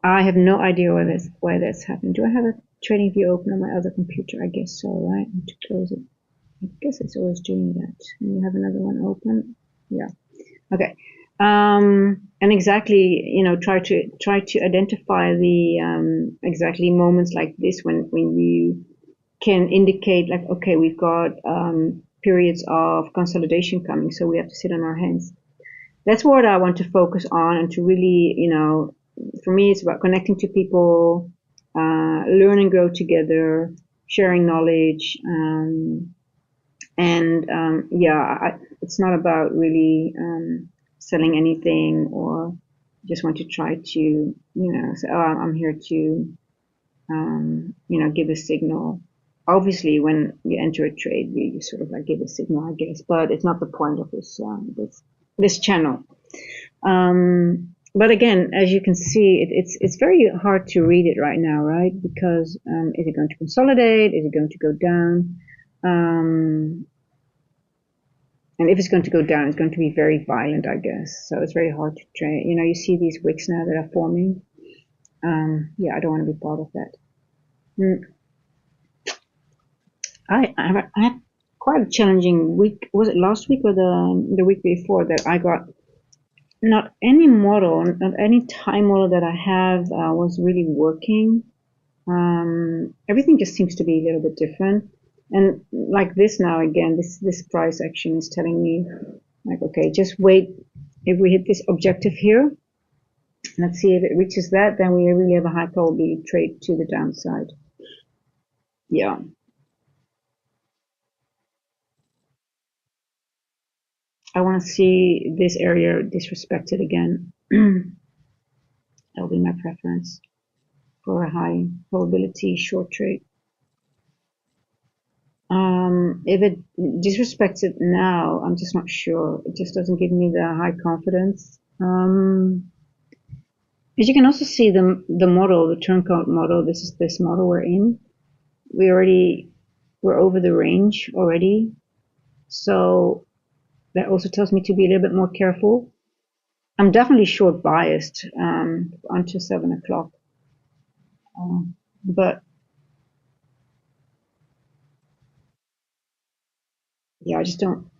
I have no idea why that's happening. Do I have a trading view open on my other computer? I guess so, right? I need to close it. I guess it's always doing that. And you have another one open. Yeah. Okay. And exactly, try to identify the exactly moments like this when you can indicate like, okay, we've got periods of consolidation coming, so we have to sit on our hands. That's what I want to focus on, and to really, for me, it's about connecting to people, learn and grow together, sharing knowledge, and it's not about really selling anything, or just want to try to, say, oh, I'm here to, give a signal. Obviously, when you enter a trade, you sort of like give a signal, I guess, but it's not the point of this channel. But again, as you can see, it's very hard to read it right now, right? Because is it going to consolidate? Is it going to go down? And if it's going to go down, it's going to be very violent, I guess. So it's very hard to trade. You see these wicks now that are forming. I don't want to be part of that. Mm. I had quite a challenging week. Was it last week or the week before that I got not any model, not any time model that I have was really working. Everything just seems to be a little bit different. And like this now, again, this price action is telling me, like, okay, just wait. If we hit this objective here, let's see if it reaches that, then we really have a high probability trade to the downside. Yeah. I want to see this area disrespected again. That'll be my preference for a high probability short trade. If it disrespects it now, I'm just not sure. It just doesn't give me the high confidence. As you can also see the model, the turncoat model. This is this model we're in. We're over the range already, so that also tells me to be a little bit more careful. I'm definitely short biased until 7 o'clock, but yeah, I just don't.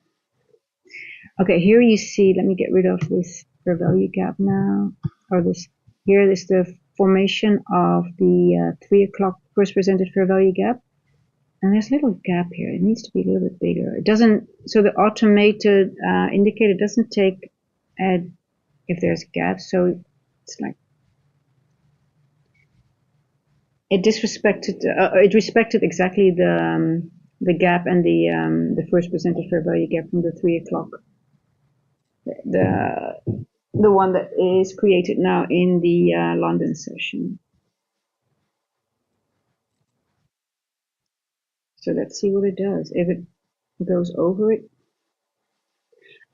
Okay, here you see. Let me get rid of this fair value gap now, or this. Here is the formation of the 3 o'clock first presented fair value gap. And there's a little gap here. It needs to be a little bit bigger. It doesn't, so the automated indicator doesn't take add if there's gaps. So it's like, it respected exactly the gap and the first presented fair value gap from the 3 o'clock. The one that is created now in the London session. So let's see what it does. If it goes over it,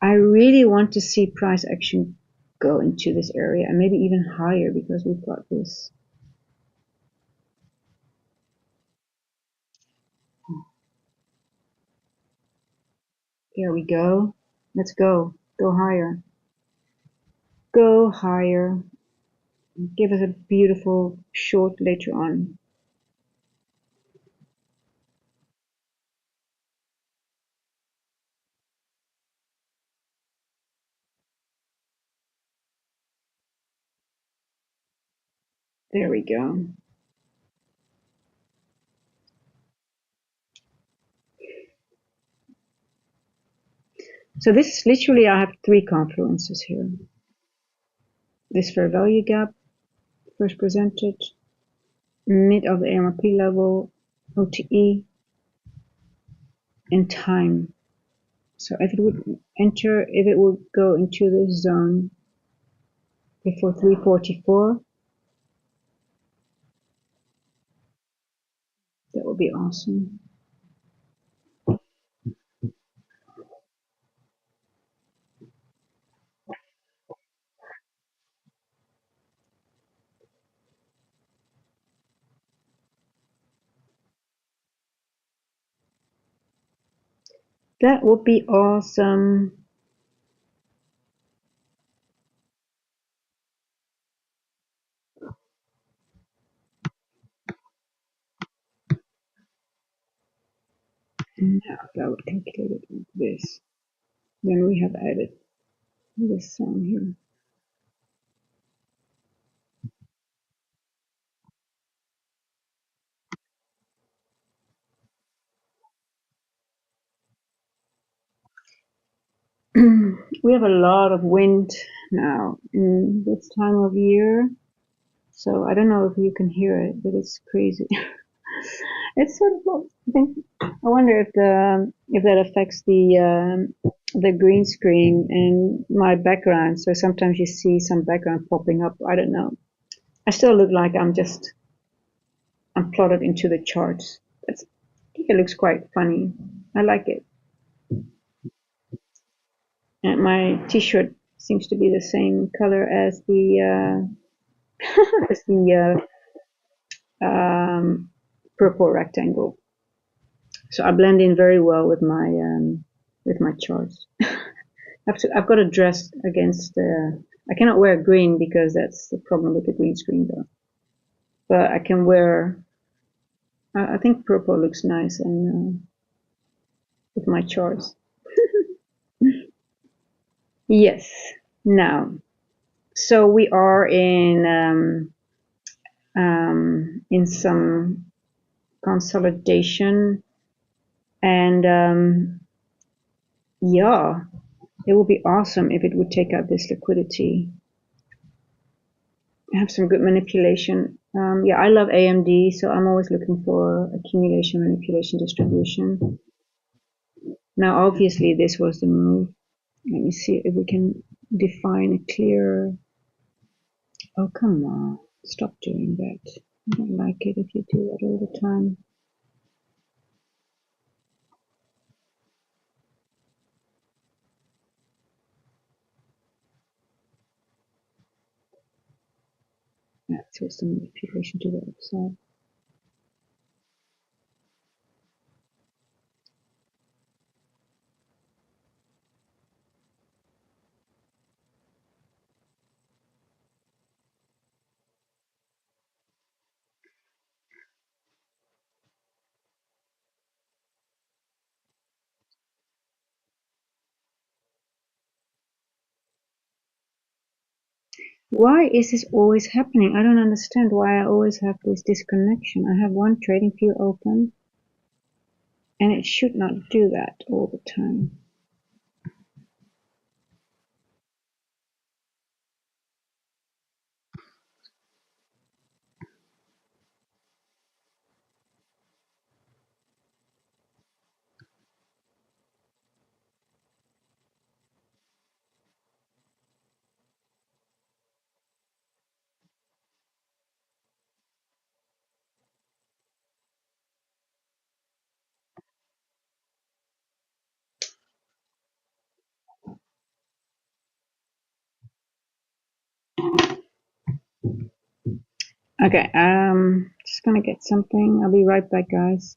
I really want to see price action go into this area and maybe even higher, because we've got this. There we go. Let's go. Go higher. Go higher. Give us a beautiful short later on. There we go. So this is literally, I have three confluences here. This fair value gap, first presented, mid of the MRP level, OTE, and time. So if it would go into this zone before 344, that would be awesome. That would be awesome. Now I would calculate it like this. Then we have added this song here. We have a lot of wind now in this time of year, so I don't know if you can hear it, but it's crazy. It's sort of, I wonder if that affects the green screen and my background. So sometimes you see some background popping up. I don't know. I still look like I'm plotted into the charts. I think it looks quite funny. I like it. And my T-shirt seems to be the same color as the purple rectangle. So I blend in very well with my charts. I've got to dress against. I cannot wear green because that's the problem with the green screen though. But I can wear. I think purple looks nice and with my charts. Yes. Now, so we are in some consolidation, and yeah, it would be awesome if it would take out this liquidity. Have some good manipulation. Yeah, I love AMD, so I'm always looking for accumulation, manipulation, distribution. Now, obviously, this was the move. Let me see if we can define a clear. Oh, come on. Stop doing that. I don't like it if you do that all the time. That's just some manipulation to the upside. Why is this always happening? I don't understand why I always have this disconnection. I have one trading view open, and it should not do that all the time. Okay, just gonna get something. I'll be right back, guys.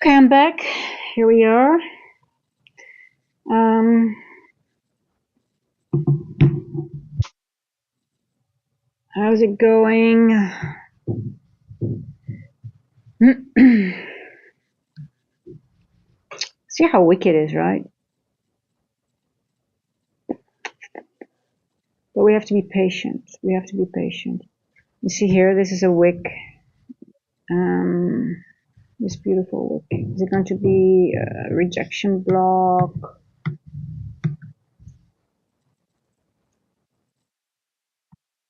Okay, I'm back. Here we are. How's it going? See how weak it is, right? But we have to be patient. We have to be patient. You see here, this is a wick. This beautiful wick. Is it going to be a rejection block?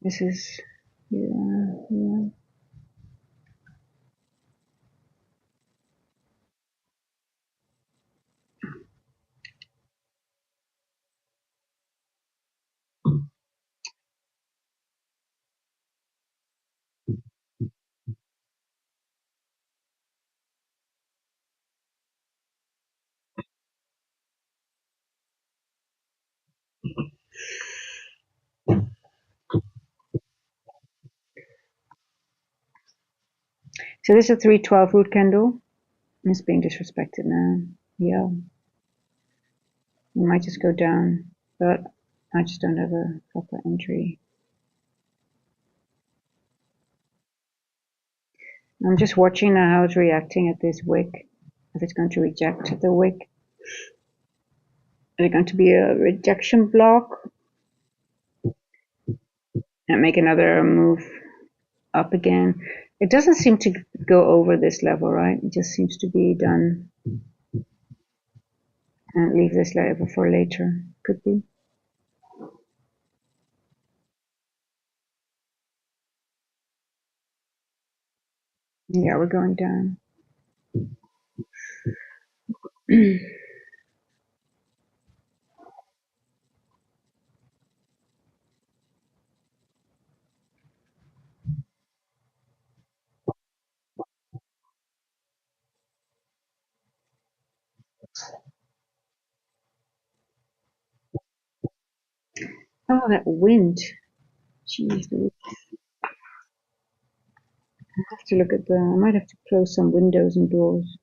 This is, yeah. So this is a 312 root candle. It's being disrespected now. Yeah. We might just go down, but I just don't have a proper entry. I'm just watching now how it's reacting at this wick. If it's going to reject the wick. Is it going to be a rejection block? And make another move up again. It doesn't seem to go over this level, right? It just seems to be done. And leave this level for later. Could be. Yeah, we're going down. Oh, that wind. Jeez, I have to look at the. I might have to close some windows and doors.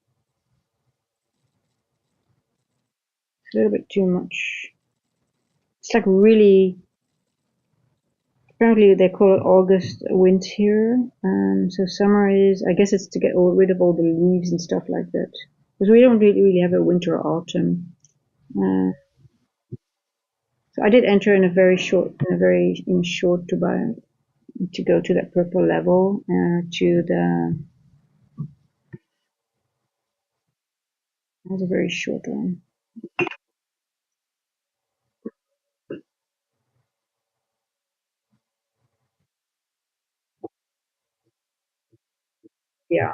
It's a little bit too much. It's like really. Apparently, they call it August wind here. So summer is. I guess it's to get rid of all the leaves and stuff like that. Because we don't really have a winter or autumn. So I did enter in a very short, short to go to that purple level to the. That was a very short one. Yeah.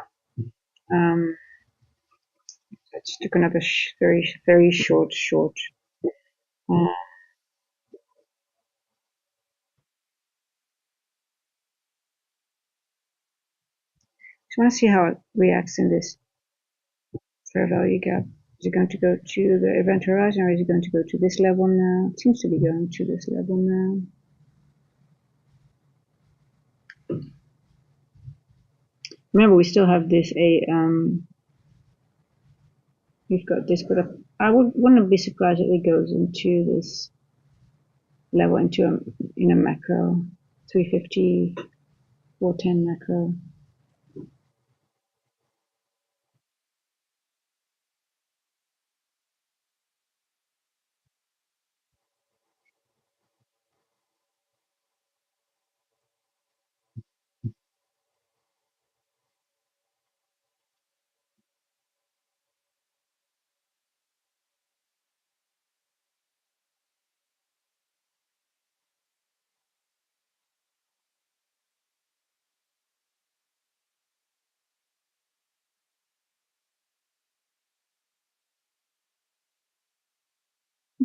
Um, I just took another very short. Uh, just want to see how it reacts in this fair value gap. Is it going to go to the event horizon or is it going to go to this level now? It seems to be going to this level now. Remember, we still have this we've got this, but I wouldn't be surprised if it goes into this level into a macro 350 410 macro.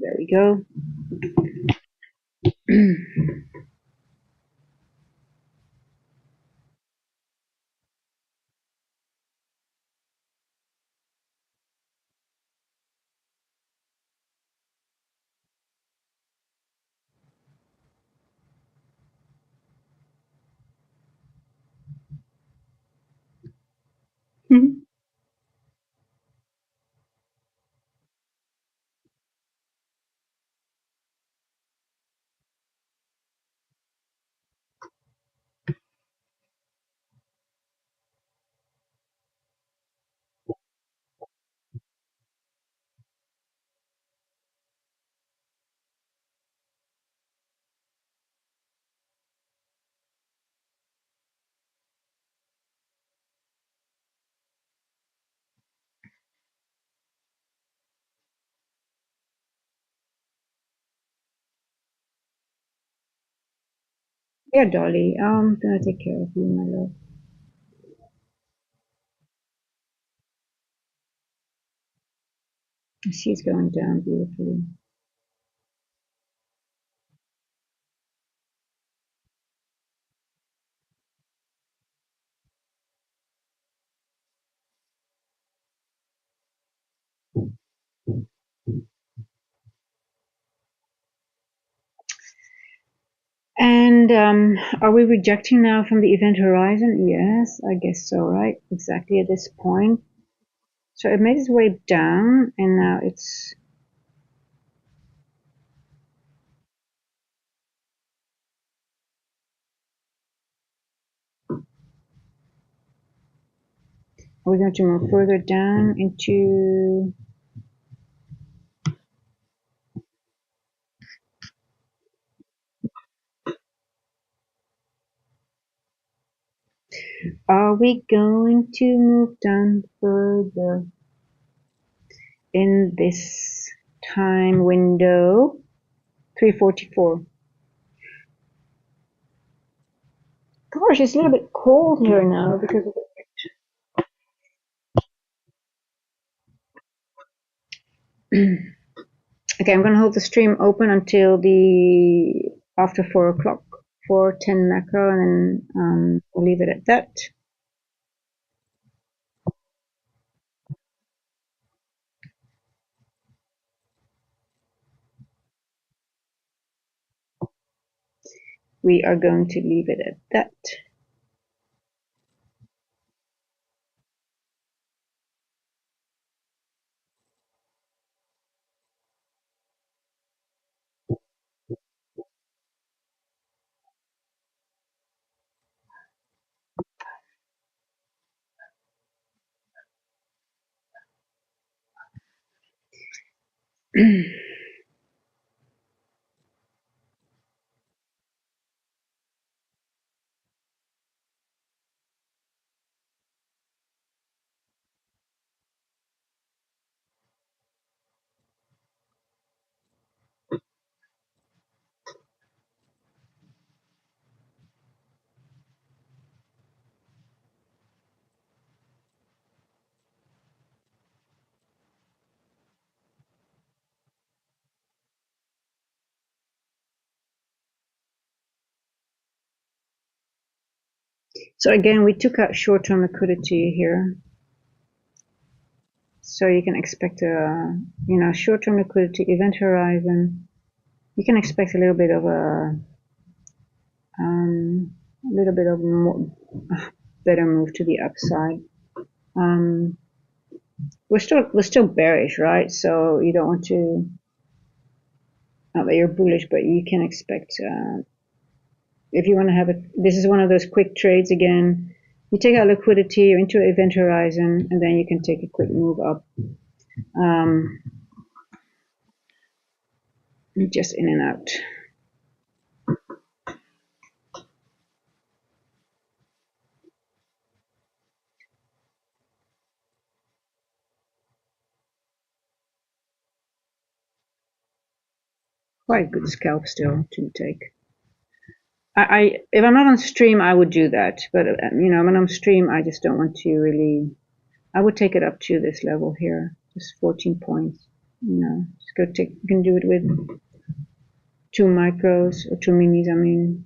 There we go. Yeah, Dolly, I'm gonna take care of you, my love. She's going down beautifully. And are we rejecting now from the event horizon? Yes, I guess so, right? Exactly at this point. So it made its way down, and now it's. Are we going to move further down into. Are we going to move down further in this time window? 3:44. Gosh, it's a little bit cold here now because of the. Okay, I'm going to hold the stream open until the after 4 o'clock, 4:10 macro, and then we'll leave it at that. We are going to leave it at that. So again, we took out short-term liquidity here. So you can expect short-term liquidity, event horizon. You can expect a little bit of more better move to the upside. We're still bearish, right? So you don't want to, not that you're bullish, but you can expect if you want to have it. This is one of those quick trades again. You take out liquidity, you're into event horizon, and then you can take a quick move up. Just in and out. Quite good scalp still to take. I if I'm not on stream, I would do that, but when I'm stream, I just don't want to really. I would take it up to this level here, just 14 points. Just go take. You can do it with 2 micros or 2 minis. I mean,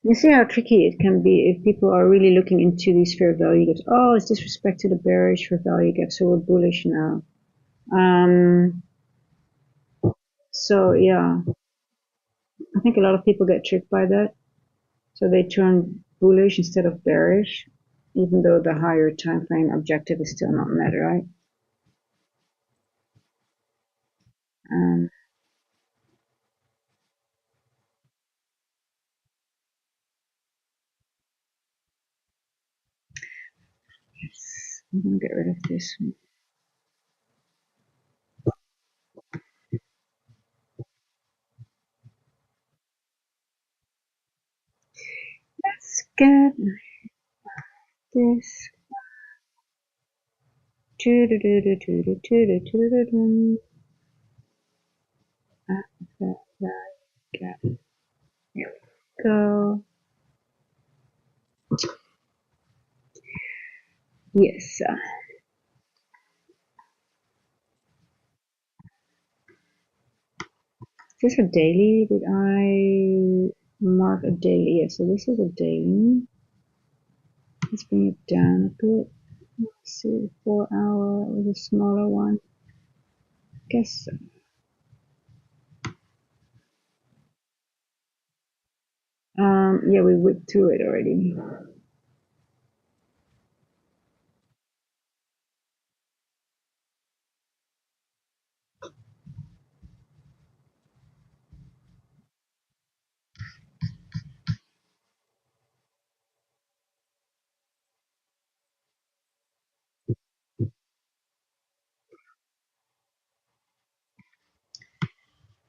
You see how tricky it can be if people are really looking into these fair value gaps. Oh, it's disrespect to the bearish fair value gap, so we're bullish now. So yeah, I think a lot of people get tricked by that. So they turn bullish instead of bearish, even though the higher time frame objective is still not met, right? Um, I'm gonna get rid of this one. Let's get this. Here we go. Yes. Is this a daily? Did I mark a daily? Yes, so this is a daily. Let's bring it down a bit. Let's see, the 4 hour with a smaller one. Guess so. Yeah, we went through it already.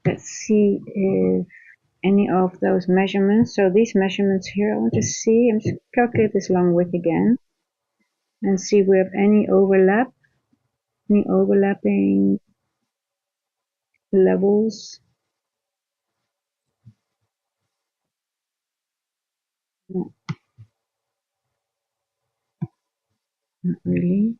Let's see if any of those measurements, so these measurements here, I want to see, I'm just calculate this long wick again and see if we have any overlap, any overlapping levels. No, not really.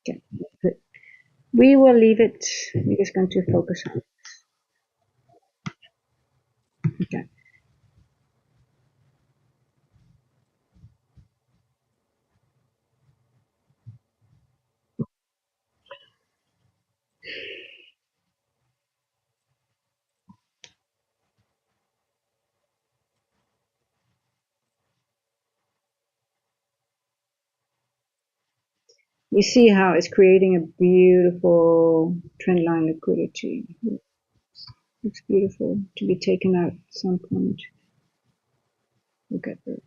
Okay, good. We will leave it. We're just going to focus on it. Okay. You see how it's creating a beautiful trend line liquidity. It's beautiful to be taken out at some point. Look at that.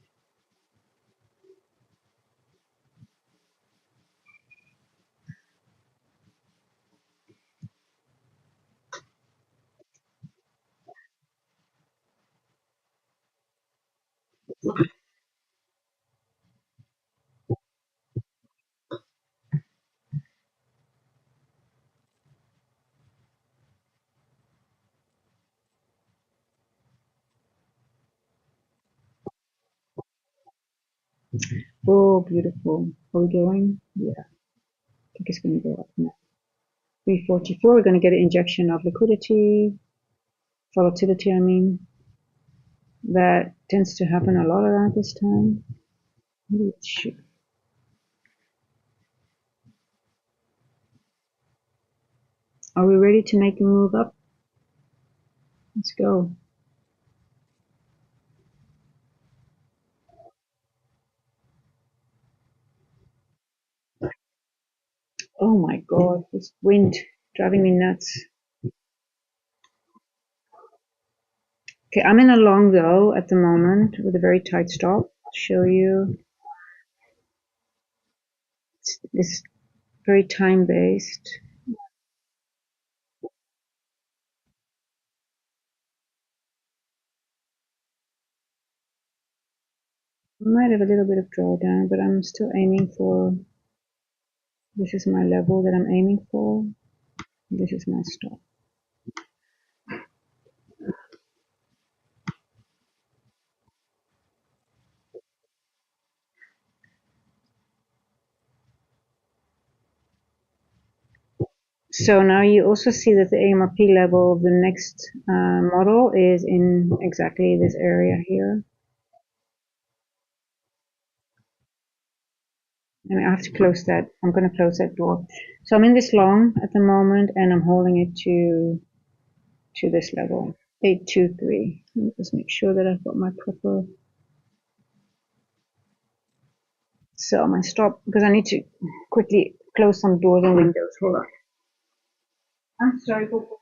Oh, beautiful. Are we going? Yeah, I think it's going to go up now. 344, we're going to get an injection of liquidity, volatility, I mean. That tends to happen a lot around this time. Maybe it should. Are we ready to make a move up? Let's go. Oh my god, this wind driving me nuts. Okay, I'm in a long though at the moment with a very tight stop. I'll show you. It's very time based. Might have a little bit of drawdown, but I'm still aiming for, this is my level that I'm aiming for. This is my stop. So now you also see that the AMRP level of the next model is in exactly this area here. And I have to close that. I'm going to close that door. So I'm in this long at the moment, and I'm holding it to this level, 823. Let me just make sure that I've got my proper. So my stop, because I need to quickly close some doors and windows. Hold on. I'm sorry, Coco.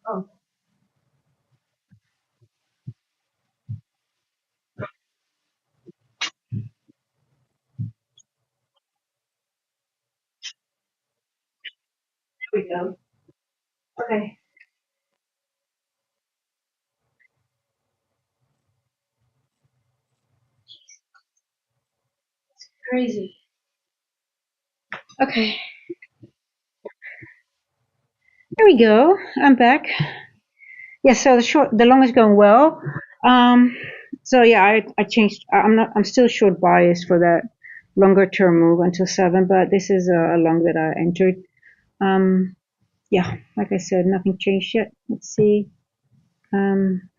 Oh, here we go. Okay. Crazy. Okay. There we go. I'm back. Yes, so the long is going well. Um, so yeah, I changed. I'm still short biased for that longer term move until 7, but this is a long that I entered. Um, yeah, like I said, nothing changed yet. Let's see. Um,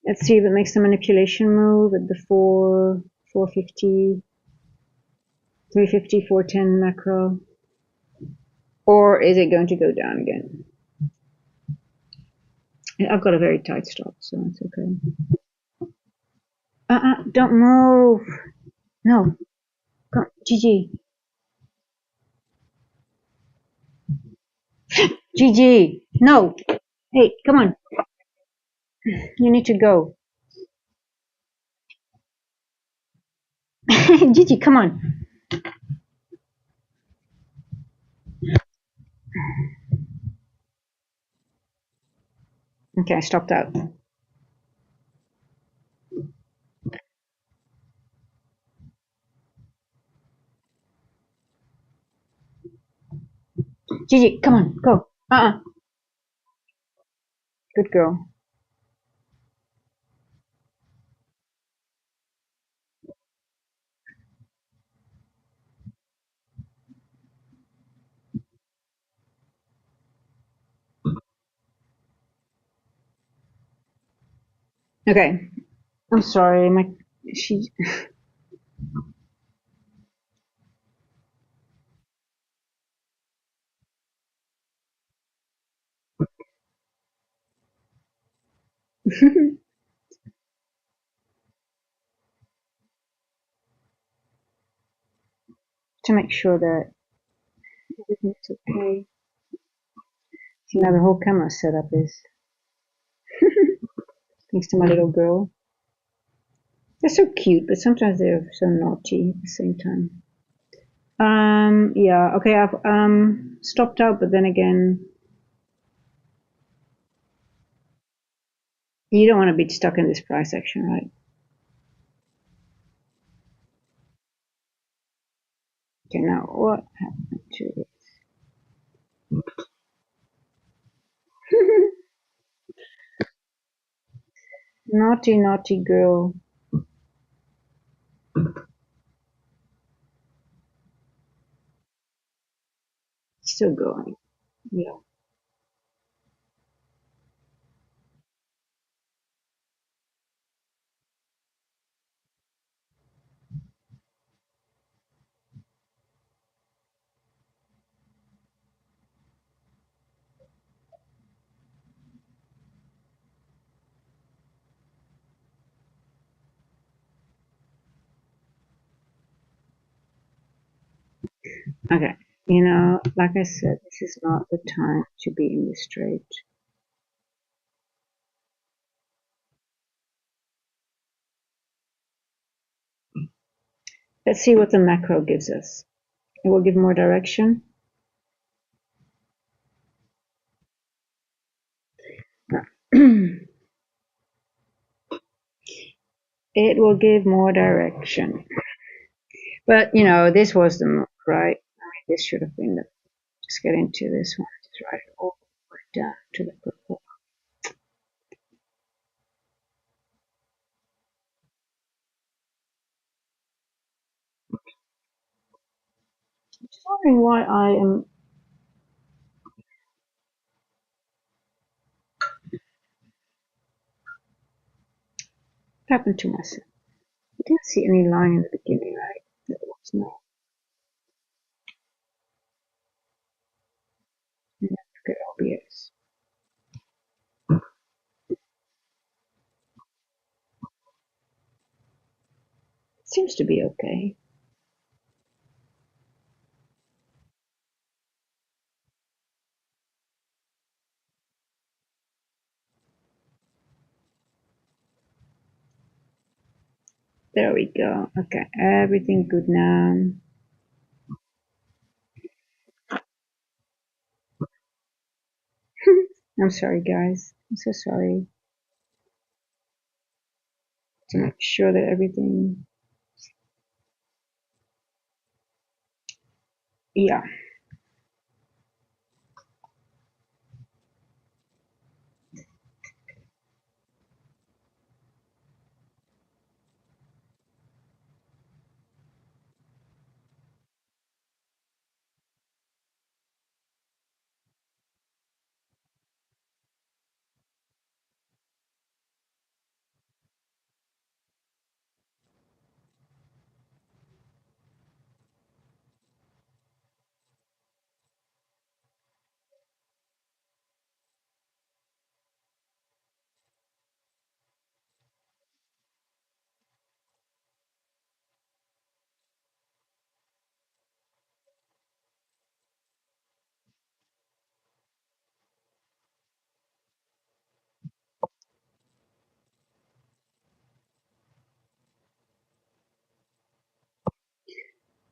let's see if it makes the manipulation move at the 450, 350, 410 macro, or is it going to go down again? I've got a very tight stop, so it's okay. Don't move. No, come, GG. GG. No. Hey, come on. You need to go. Gigi, come on. Okay, I stopped out. Gigi, come on, go. Good girl. Okay. I'm sorry. She. To make sure that everything's okay. See, now the whole camera setup is thanks to my little girl. They're so cute, but sometimes they're so naughty at the same time. Yeah, okay, I've stopped out, but then again, you don't want to be stuck in this price action, right? Okay, now what happened to it? Naughty, naughty girl. Still going. Yeah. Okay. Like I said, this is not the time to be in this trade. Let's see what the macro gives us. It will give more direction. It will give more direction. But, this was the move, right? I mean, this should have been the, just get into this one, just write it all the way down to the purple. Just wondering why I am happened to myself. I didn't see any line in the beginning, right? There was no. Look at OBS. It seems to be okay. There we go. Okay, everything good now. I'm sorry, guys. I'm so sorry. To make sure that everything. Yeah.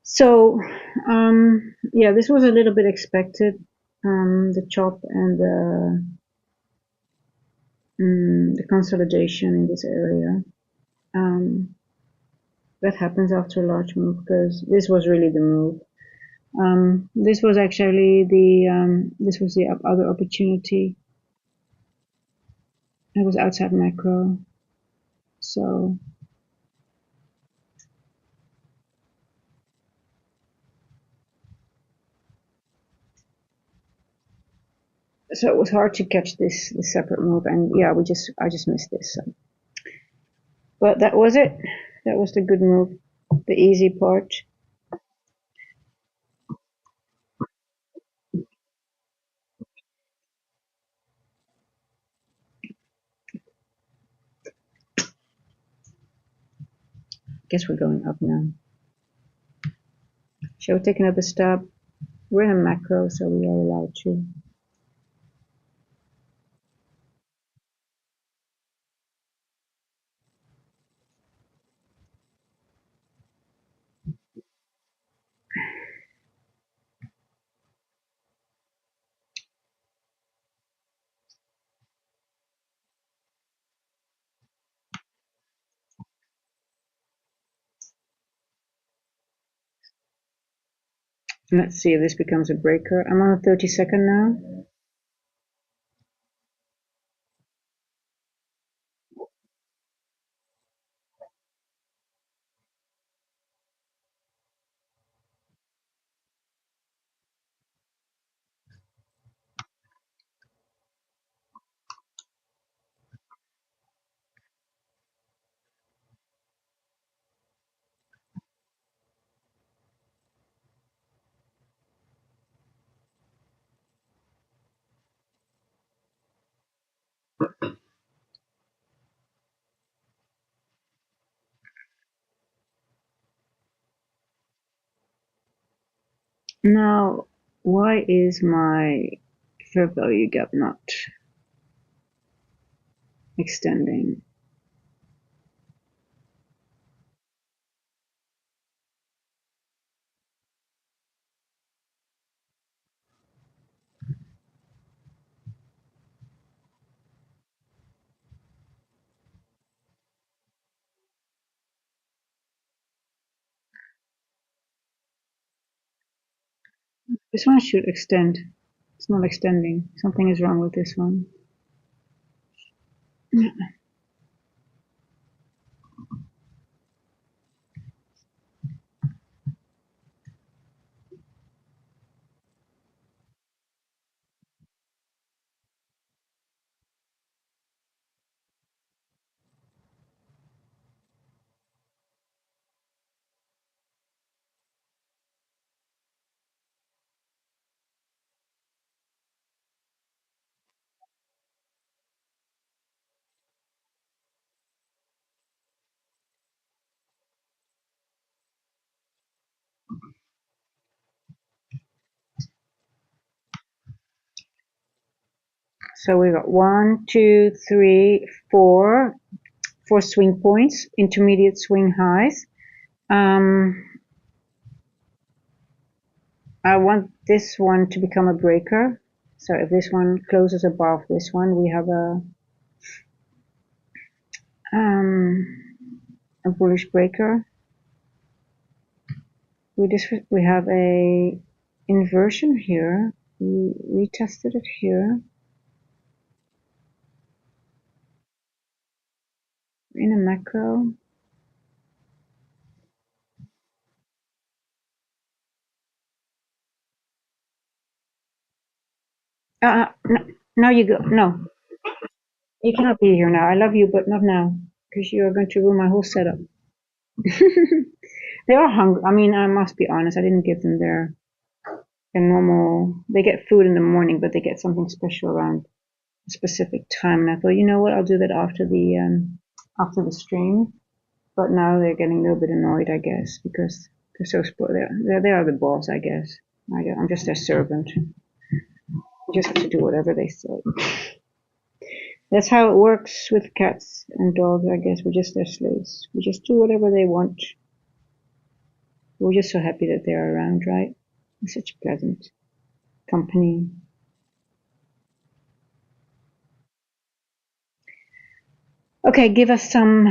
So, yeah, this was a little bit expected. The chop and the consolidation in this area. Um, that happens after a large move because this was really the move. This was actually this was the other opportunity. It was outside macro, so it was hard to catch this separate move, and yeah, I just missed this. So. But that was it. That was the good move, the easy part. Guess we're going up now. Shall we take another step? We're in a macro, so we are allowed to. Let's see if this becomes a breaker. I'm on a 30-second now. Now, why is my fair value gap not extending? This one should extend. It's not extending. Something is wrong with this one. So we got 1, 2, 3, 4 swing points, intermediate swing highs. I want this one to become a breaker. So if this one closes above this one, we have a bullish breaker. We have a inversion here. We retested it here in a macro. No, now you go. No, you cannot be here now. I love you, but not now, because you are going to ruin my whole setup. They are hungry. I mean, I must be honest. I didn't give them their normal. They get food in the morning, but they get something special around a specific time. And I thought, you know what? I'll do that after the stream. But now they're getting a little bit annoyed, I guess, because they're so spoiled. They are the boss, I guess. I'm just their servant. I just have to do whatever they say. That's how it works with cats and dogs, I guess. We're just their slaves. We just do whatever they want. We're just so happy that they're around, right? It's such pleasant company. Okay, give us some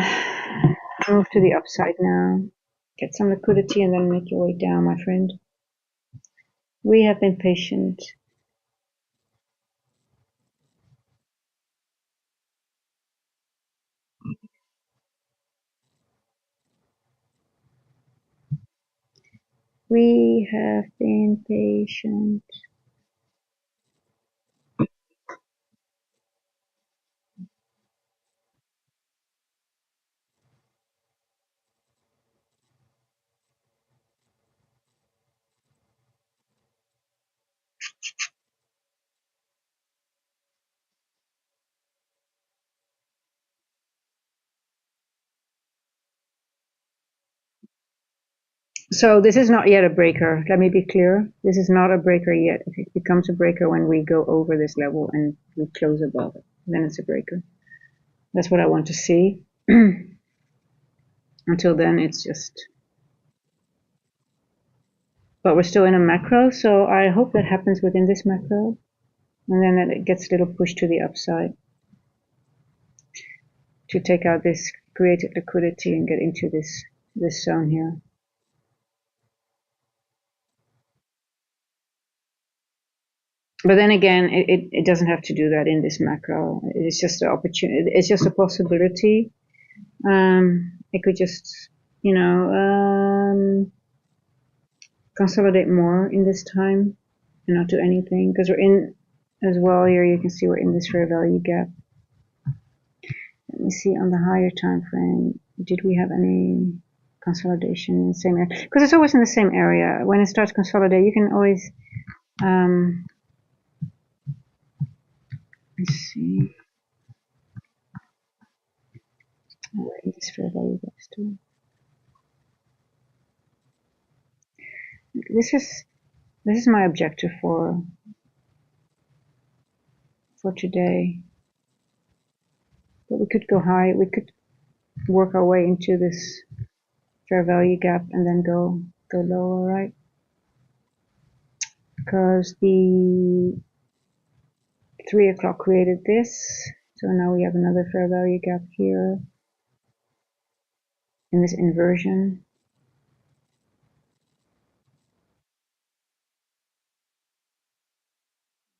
move to the upside now. Get some liquidity and then make your way down, my friend. We have been patient. We have been patient. So this is not yet a breaker. Let me be clear. This is not a breaker yet. If it becomes a breaker when we go over this level and we close above it, then it's a breaker. That's what I want to see. Until then, it's just. But we're still in a macro, so I hope that happens within this macro, and then it gets a little push to the upside to take out this created liquidity and get into this zone here. But then again, it doesn't have to do that in this macro. It's just an opportunity. It's just a possibility. It could just, consolidate more in this time and not do anything, because we're in as well here. You can see we're in this fair value gap. Let me see on the higher time frame. Did we have any consolidation in the same area? Because it's always in the same area. When it starts consolidating, you can always. Let's see. Where is this fair value gap still? This is This is my objective for today. But we could go high. We could work our way into this fair value gap and then go lower, right? Because the 3 o'clock created this, so now we have another fair value gap here in this inversion.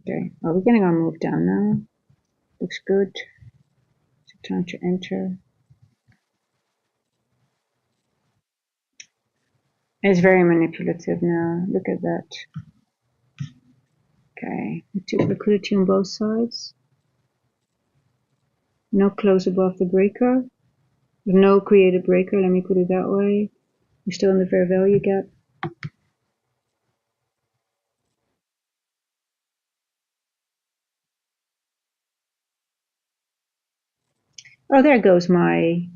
Okay, are we getting our move down now? Looks good. So time to enter. It's very manipulative now. Look at that. Okay, we took liquidity on both sides. No close above the breaker. No created breaker, let me put it that way. We're still in the fair value gap. Oh, there goes my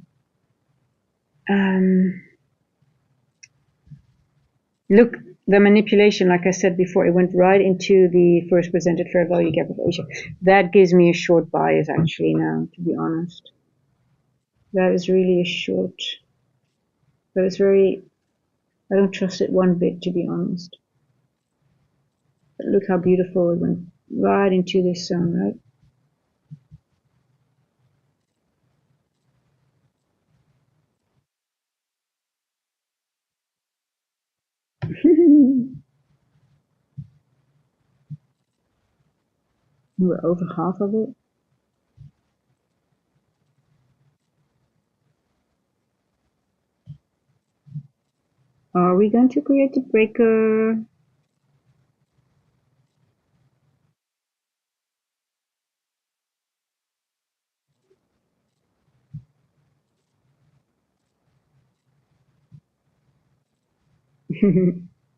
look, the manipulation, like I said before, it went right into the first presented fair value gap of Asia. That gives me a short bias actually now, to be honest. That is really a short, but it's very, I don't trust it one bit, to be honest. But look how beautiful it went right into this zone, right? We're over half of it. Are we going to create the breaker?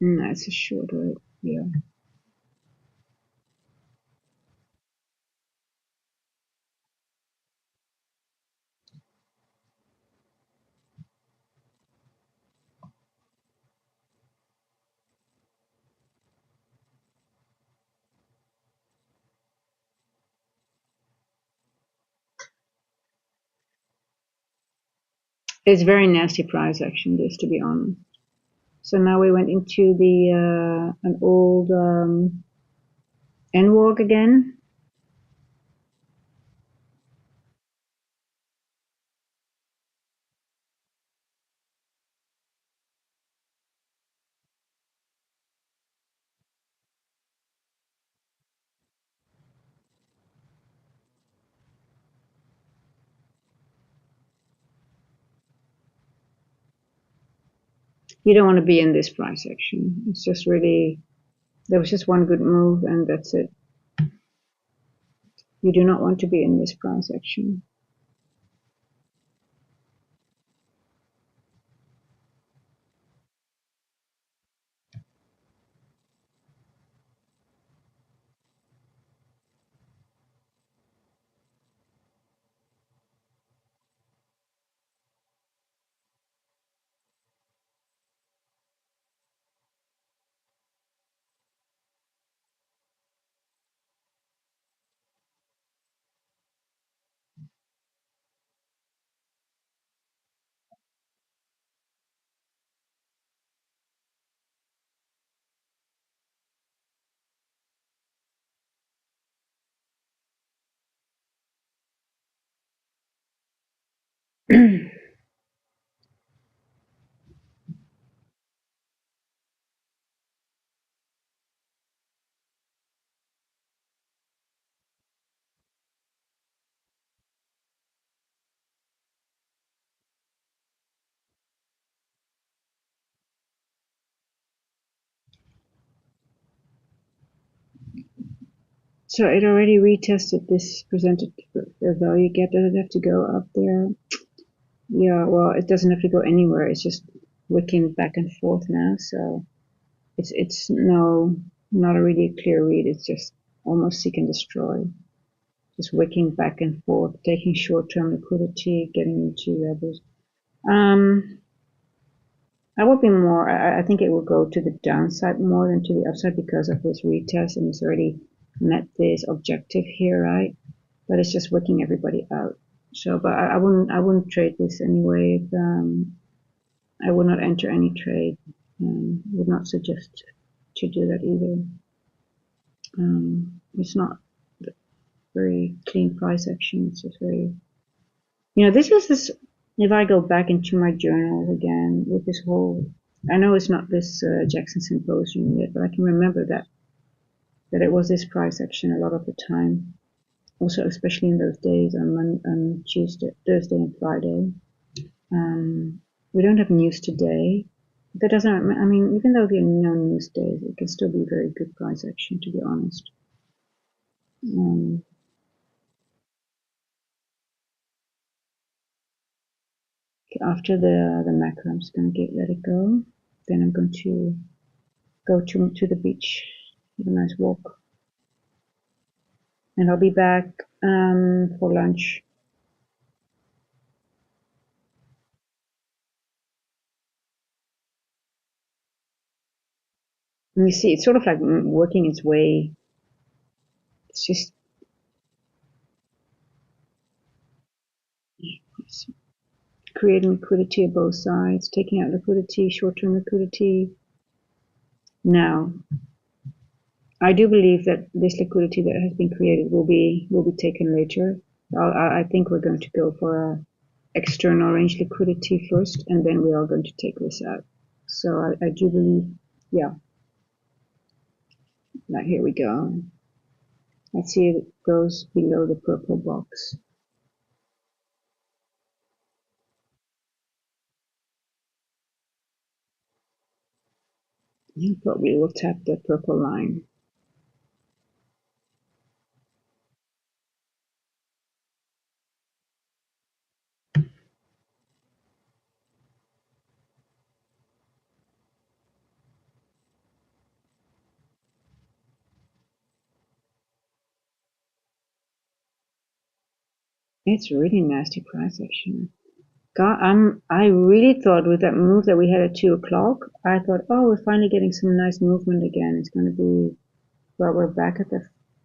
That's a short, right? Yeah. It's very nasty price action, this, to be honest. So now we went into the an old N walk again. You don't want to be in this price action. It's just really, there was just one good move and that's it. You do not want to be in this price action. So it already retested this presented value gap. Does it have to go up there? Yeah, well, it doesn't have to go anywhere. It's just wicking back and forth now. So it's no, not a really clear read. It's just almost seek and destroy. Just wicking back and forth, taking short-term liquidity, getting into levels. I would be more, I think it will go to the downside more than to the upside because of this retest, and it's already met this objective here, right? But it's just working everybody out. So, but I wouldn't trade this anyway. I would not enter any trade. Would not suggest to do that either. It's not very clean price action. It's just very, this is this. If I go back into my journals again with this whole, I know it's not this Jackson Symposium yet, but I can remember that it was this price action a lot of the time. Also, especially in those days on Tuesday, Thursday, and Friday. We don't have news today. That doesn't. I mean, even though there are no news days, it can still be very good price action, to be honest. After the macro, I'm just going to let it go. Then I'm going to go to the beach, have a nice walk, and I'll be back for lunch. And you see, it's sort of like working its way. It's just creating liquidity at both sides, taking out liquidity, short-term liquidity. Now, I do believe that this liquidity that has been created will be taken later. I think we're going to go for a external range liquidity first, and then we are going to take this out. So I do believe, yeah. Now here we go. Let's see if it goes below the purple box. You probably will tap the purple line. It's really nasty price action. God, I really thought with that move that we had at 2 o'clock, I thought, oh, we're finally getting some nice movement again. It's going to be, well, we're back at the,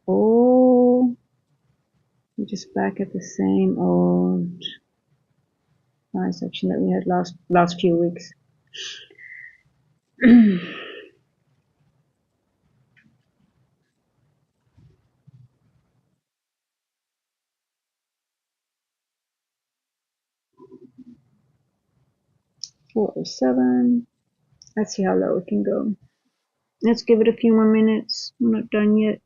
oh, we're just back at the same old price action that we had last few weeks. 407. Let's see how low it can go. Let's give it a few more minutes. We're not done yet.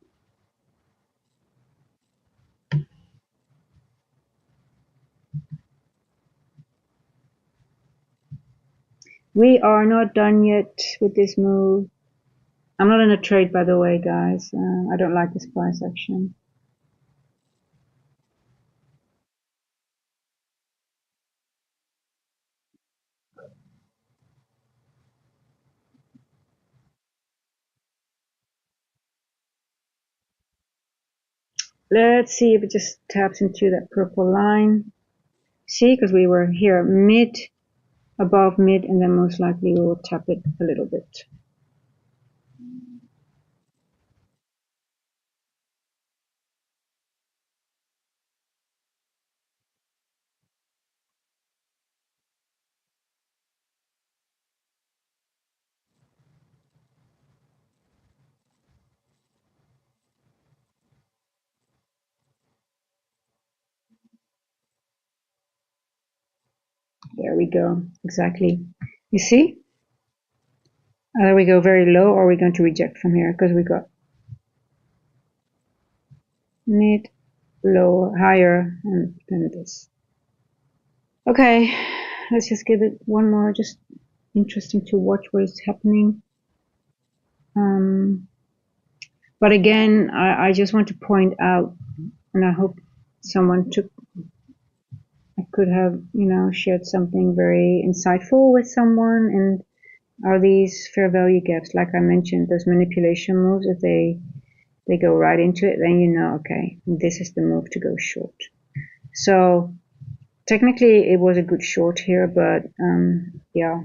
We are not done yet with this move. I'm not in a trade, by the way, guys. I don't like this price action. Let's see if it just taps into that purple line. See, because we were here mid, above mid, and then most likely we will tap it a little bit. There we go. Exactly. You see? Either we go very low or we're going to reject from here because we got mid, low, higher, and then this. Okay, let's just give it one more. Just interesting to watch what is happening. But again, I just want to point out, and I hope someone I could have, shared something very insightful with someone. And are these fair value gaps, like I mentioned, those manipulation moves, if they go right into it, then okay, this is the move to go short. So technically it was a good short here, but yeah,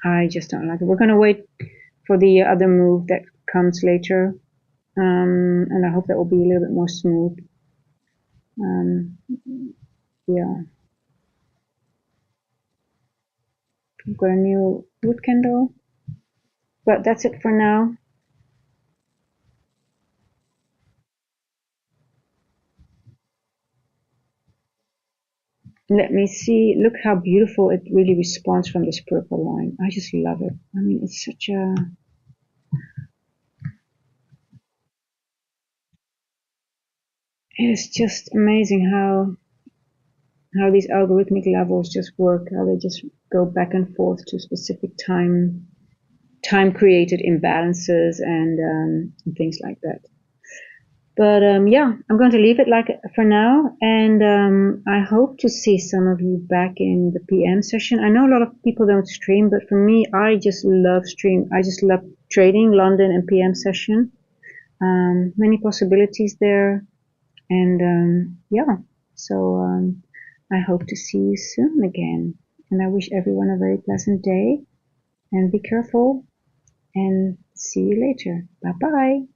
I just don't like it. We're going to wait for the other move that comes later, and I hope that will be a little bit more smooth. Yeah, I've got a new wood candle, but that's it for now. Let me see. Look how beautiful it really responds from this purple line. I just love it. I mean, it's such a... It's just amazing how these algorithmic levels just work, how they just go back and forth to specific time created imbalances and things like that. But yeah, I'm going to leave it like for now, and I hope to see some of you back in the PM session. I know a lot of people don't stream, but for me, I just love stream. I just love trading London and PM session. Many possibilities there, and yeah. So I hope to see you soon again, and I wish everyone a very pleasant day. And be careful. And see you later. Bye bye.